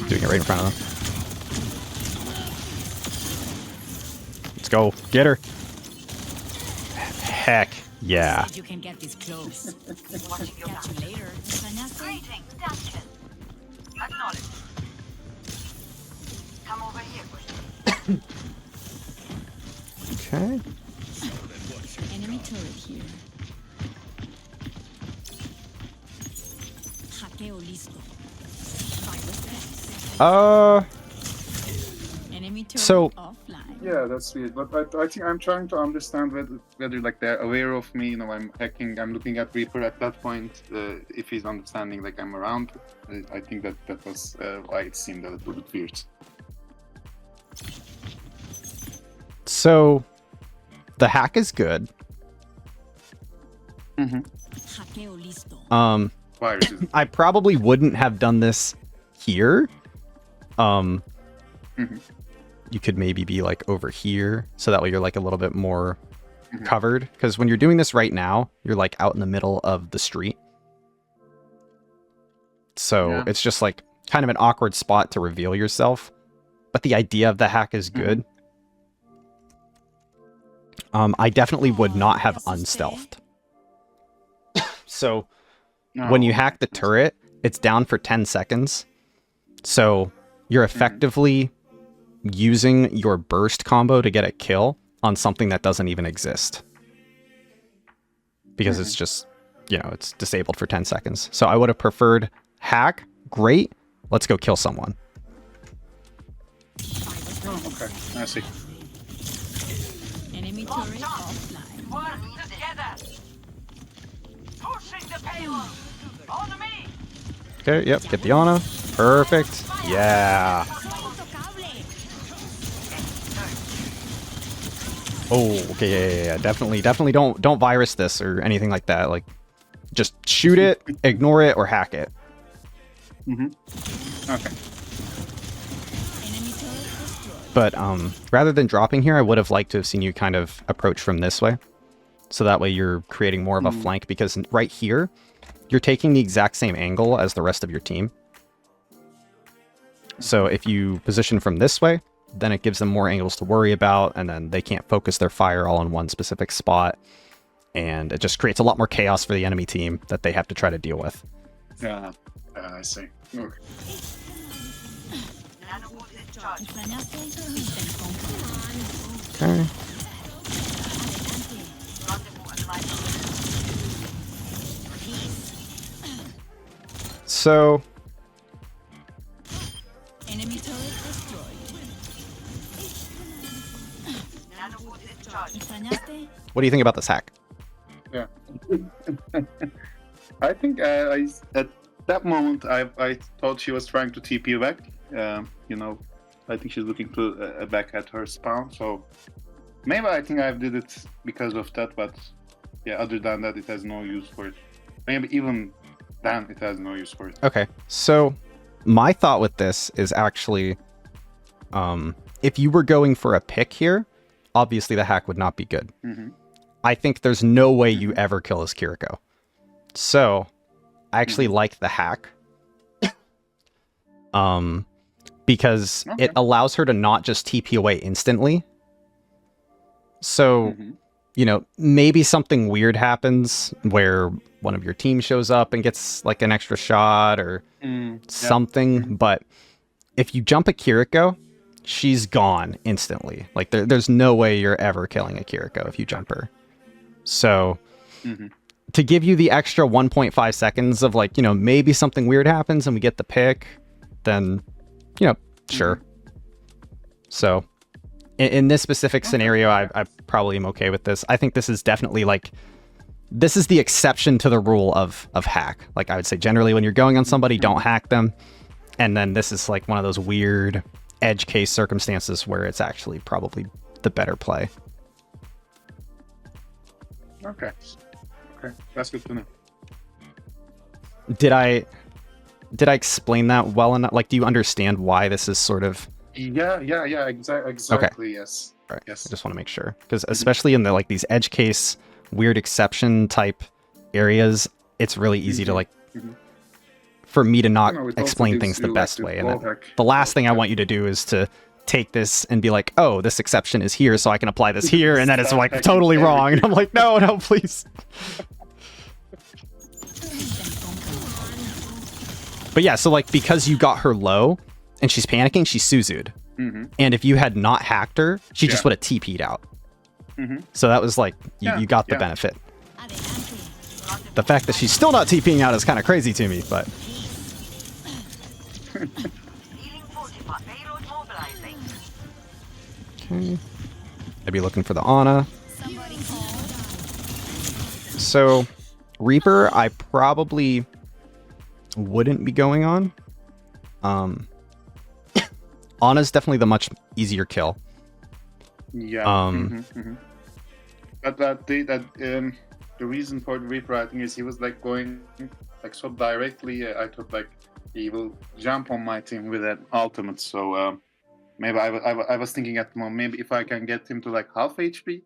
doing it right in front of them. Let's go. Get her. Heck yeah. Said you can get this close. Watching your Catch back. you later. Extrañaste? Greetings, Duncan. Acknowledge. Come over here, please. Okay. Enemy turret here. Hackeo listo. Enemy turret So- offline. Yeah, that's weird. But I think I'm trying to understand whether like they're aware of me. You know, I'm hacking. I'm looking at Reaper at that point. If he's understanding like I'm around, I think that was why it seemed a little bit weird. So, the hack is good. Hackeo listo. Virus is I probably wouldn't have done this here. Mhm. You could maybe be like over here, so that way you're like a little bit more covered. Because when you're doing this right now, you're like out in the middle of the street. So Yeah. it's just like kind of an awkward spot to reveal yourself. But the idea of the hack is good. I definitely would not have unstealthed. So when you hack the turret, it's down for 10 seconds. So you're effectively using your burst combo to get a kill on something that doesn't even exist. Because it's just, you know, it's disabled for 10 seconds. So I would have preferred hack. Great. Let's go kill someone. Oh, okay, I see. Enemy turret offline. Work together. Pushing the payload. On me. Okay, yep, get the Ana. Perfect. Yeah. Oh, okay, yeah. Definitely don't virus this or anything like that. Like, just shoot it, ignore it, or hack it. Okay. Enemy turret destroyed. But rather than dropping here, I would have liked to have seen you kind of approach from this way. So that way you're creating more of a flank, because right here, you're taking the exact same angle as the rest of your team. So if you position from this way, then it gives them more angles to worry about, and then they can't focus their fire all in one specific spot. And it just creates a lot more chaos for the enemy team that they have to try to deal with. Yeah, I see. Okay. Nanobot is charged. Extrañaste. Ten con- Okay. Rendezvous at my So, Enemy turret destroyed. Nanobot is charged. Extrañaste. what do you think about this hack? Yeah. I think at that moment I thought she was trying to TP back. You know, I think she's looking to back at her spawn. So maybe I think I did it because of that. But yeah, other than that, it has no use for it. Maybe even then, it has no use for it. Okay, so my thought with this is actually, if you were going for a pick here, obviously the hack would not be good. Mm-hmm. I think there's no way you ever kill this Kiriko. So I actually like the hack. Because it allows her to not just TP away instantly. So, you know, maybe something weird happens where one of your team shows up and gets like an extra shot or something. But if you jump a Kiriko, she's gone instantly. Like there's no way you're ever killing a Kiriko if you jump her. So to give you the extra 1.5 seconds of like, you know, maybe something weird happens and we get the pick, then, you know, sure. So in this specific scenario, I probably am okay with this. I think this is definitely like, this is the exception to the rule of hack. Like I would say generally when you're going on somebody, don't hack them. And then this is like one of those weird edge case circumstances where it's actually probably the better play. Okay. Okay, that's good to know. Did I explain that well enough? Like, do you understand why this is sort of... Yeah, exactly, yes. Right. Yes. I just want to make sure. Because especially in the like these edge case, weird exception type areas, it's really easy to like... For me to not explain things the best way. And the last thing I want you to do is to take this and be like, oh, this exception is here, so I can apply this here, and then it's like totally wrong. And I'm like, no, please. But yeah, so like because you got her low and she's panicking, she's Suzu'd. And if you had not hacked her, she just would have TP'd out. So that was like, you got the benefit. The fact that she's still not TPing out is kind of crazy to me, but... Okay. I'd be looking for the Ana. So, Reaper, I probably wouldn't be going on. Ana's definitely the much easier kill. Yeah. But the reason for the Reaper, I think, is he was like going like so directly. I thought like he will jump on my team with an ultimate. So maybe I was thinking at the moment, maybe if I can get him to like half HP,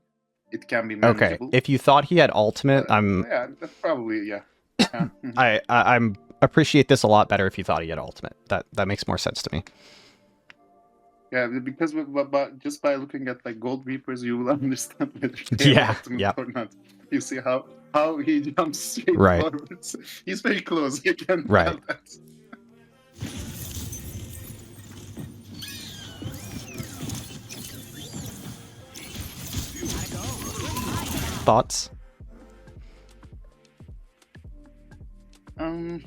it can be manageable. Okay, if you thought he had ultimate, yeah, that's probably I'm appreciate this a lot better if you thought he had ultimate. That makes more sense to me. Yeah, because but just by looking at like gold Reapers, you will understand whether they have ultimate or not. You see how he jumps straight forwards. He's very close. You can tell that. Thoughts? I'm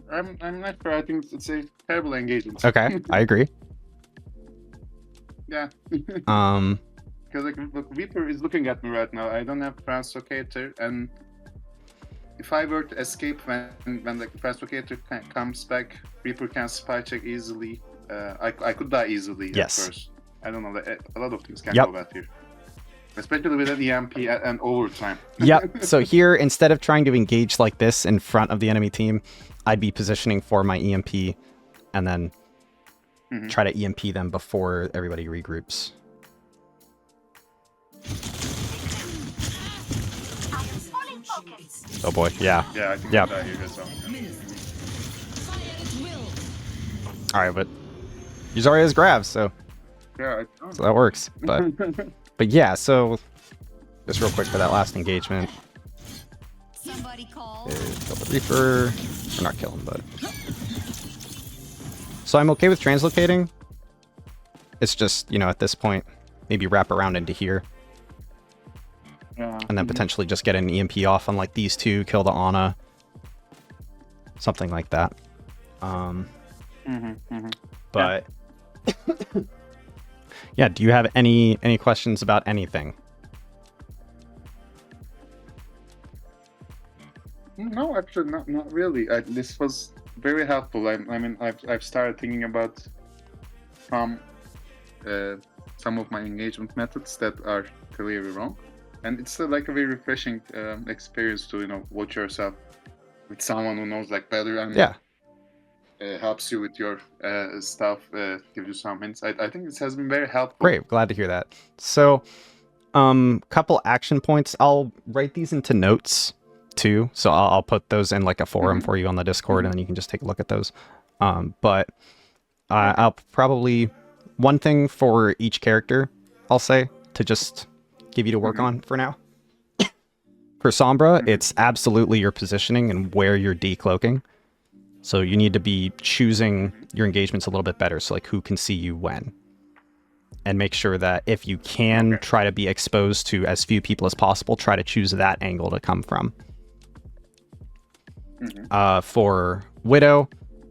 not sure. I think it's a terrible engagement. Okay, I agree. Yeah. Because like look, Reaper is looking at me right now. I don't have translocator, and if I were to escape when the translocator comes back, Reaper can spy check easily. I could die easily at first. I don't know. A lot of things can go bad here. Especially with an EMP and overtime. Yep. So here, instead of trying to engage like this in front of the enemy team, I'd be positioning for my EMP and then try to EMP them before everybody regroups. Oh boy, yeah. Yeah, I think I'll die here as well. Alright, but Zarya has grabs, so so that works. But yeah, so just real quick for that last engagement. Somebody call. Kill the Reaper. Or not kill him, but... So I'm okay with translocating. It's just, you know, at this point, maybe wrap around into here. And then potentially just get an EMP off on like these two, kill the Ana. Something like that. But... Yeah, do you have any questions about anything? No, actually, not really. This was very helpful. I mean, I've started thinking about some of my engagement methods that are clearly wrong, and it's like a very refreshing experience to watch yourself with someone who knows like better and Yeah. helps you with your stuff, gives you some hints. I think this has been very helpful. Great. Glad to hear that. So, couple action points. I'll write these into notes too. So I'll put those in like a forum for you on the Discord, and then you can just take a look at those. But I'll probably one thing for each character, I'll say, to just give you to work on for now. For Sombra, it's absolutely your positioning and where you're decloaking. So you need to be choosing your engagements a little bit better. So like who can see you when. And make sure that if you can try to be exposed to as few people as possible, try to choose that angle to come from. For Widow,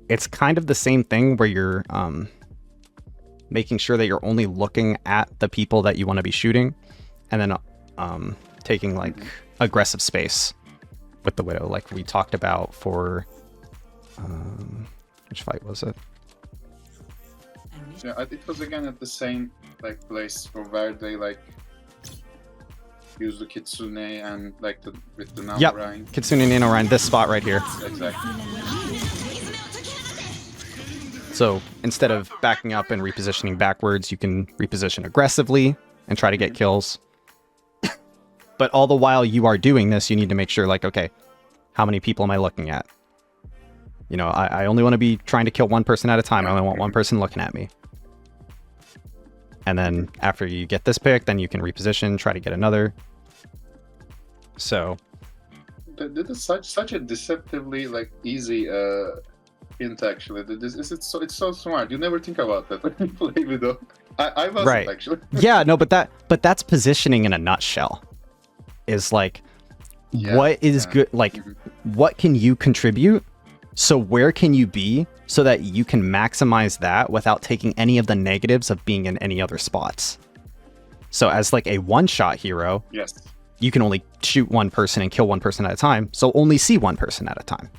it's kind of the same thing where you're making sure that you're only looking at the people that you want to be shooting, and then taking like aggressive space with the Widow, like we talked about for which fight was it? Yeah, it was again at the same like place where they like use the Kitsune and like with the Yep, Namarain. Kitsune Nano Ryan, this spot right here. Exactly. So instead of backing up and repositioning backwards, you can reposition aggressively and try to get kills. But all the while you are doing this, you need to make sure like, okay, how many people am I looking at? You know, I only want to be trying to kill one person at a time. I only want one person looking at me. And then after you get this pick, then you can reposition, try to get another. So This is such a deceptively like easy hint actually. It's so smart. You never think about that when you play with them. I wasn't Right. actually. yeah, no, but that's positioning in a nutshell. Is like, Yeah, what is yeah. good? Like, what can you contribute? So where can you be so that you can maximize that without taking any of the negatives of being in any other spots? So as like a one-shot hero, Yes. you can only shoot one person and kill one person at a time, so only see one person at a time.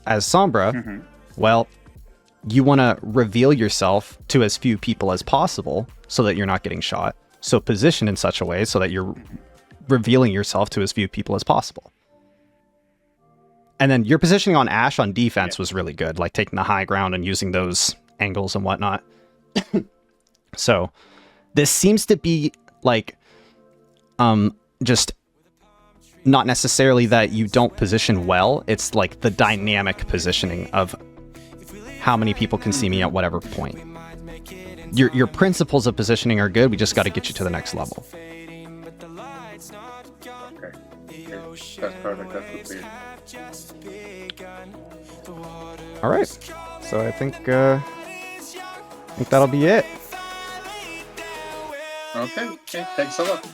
As Sombra, well, you want to reveal yourself to as few people as possible so that you're not getting shot. So position in such a way so that you're revealing yourself to as few people as possible. And then your positioning on Ashe on defense was really good, like taking the high ground and using those angles and whatnot. So this seems to be like just not necessarily that you don't position well, it's like the dynamic positioning of how many people can see me at whatever point. Your principles of positioning are good, we just got to get you to the next level. Okay. That's perfect. That's good to hear. All right, so I think that'll be it. Okay. Thanks a lot.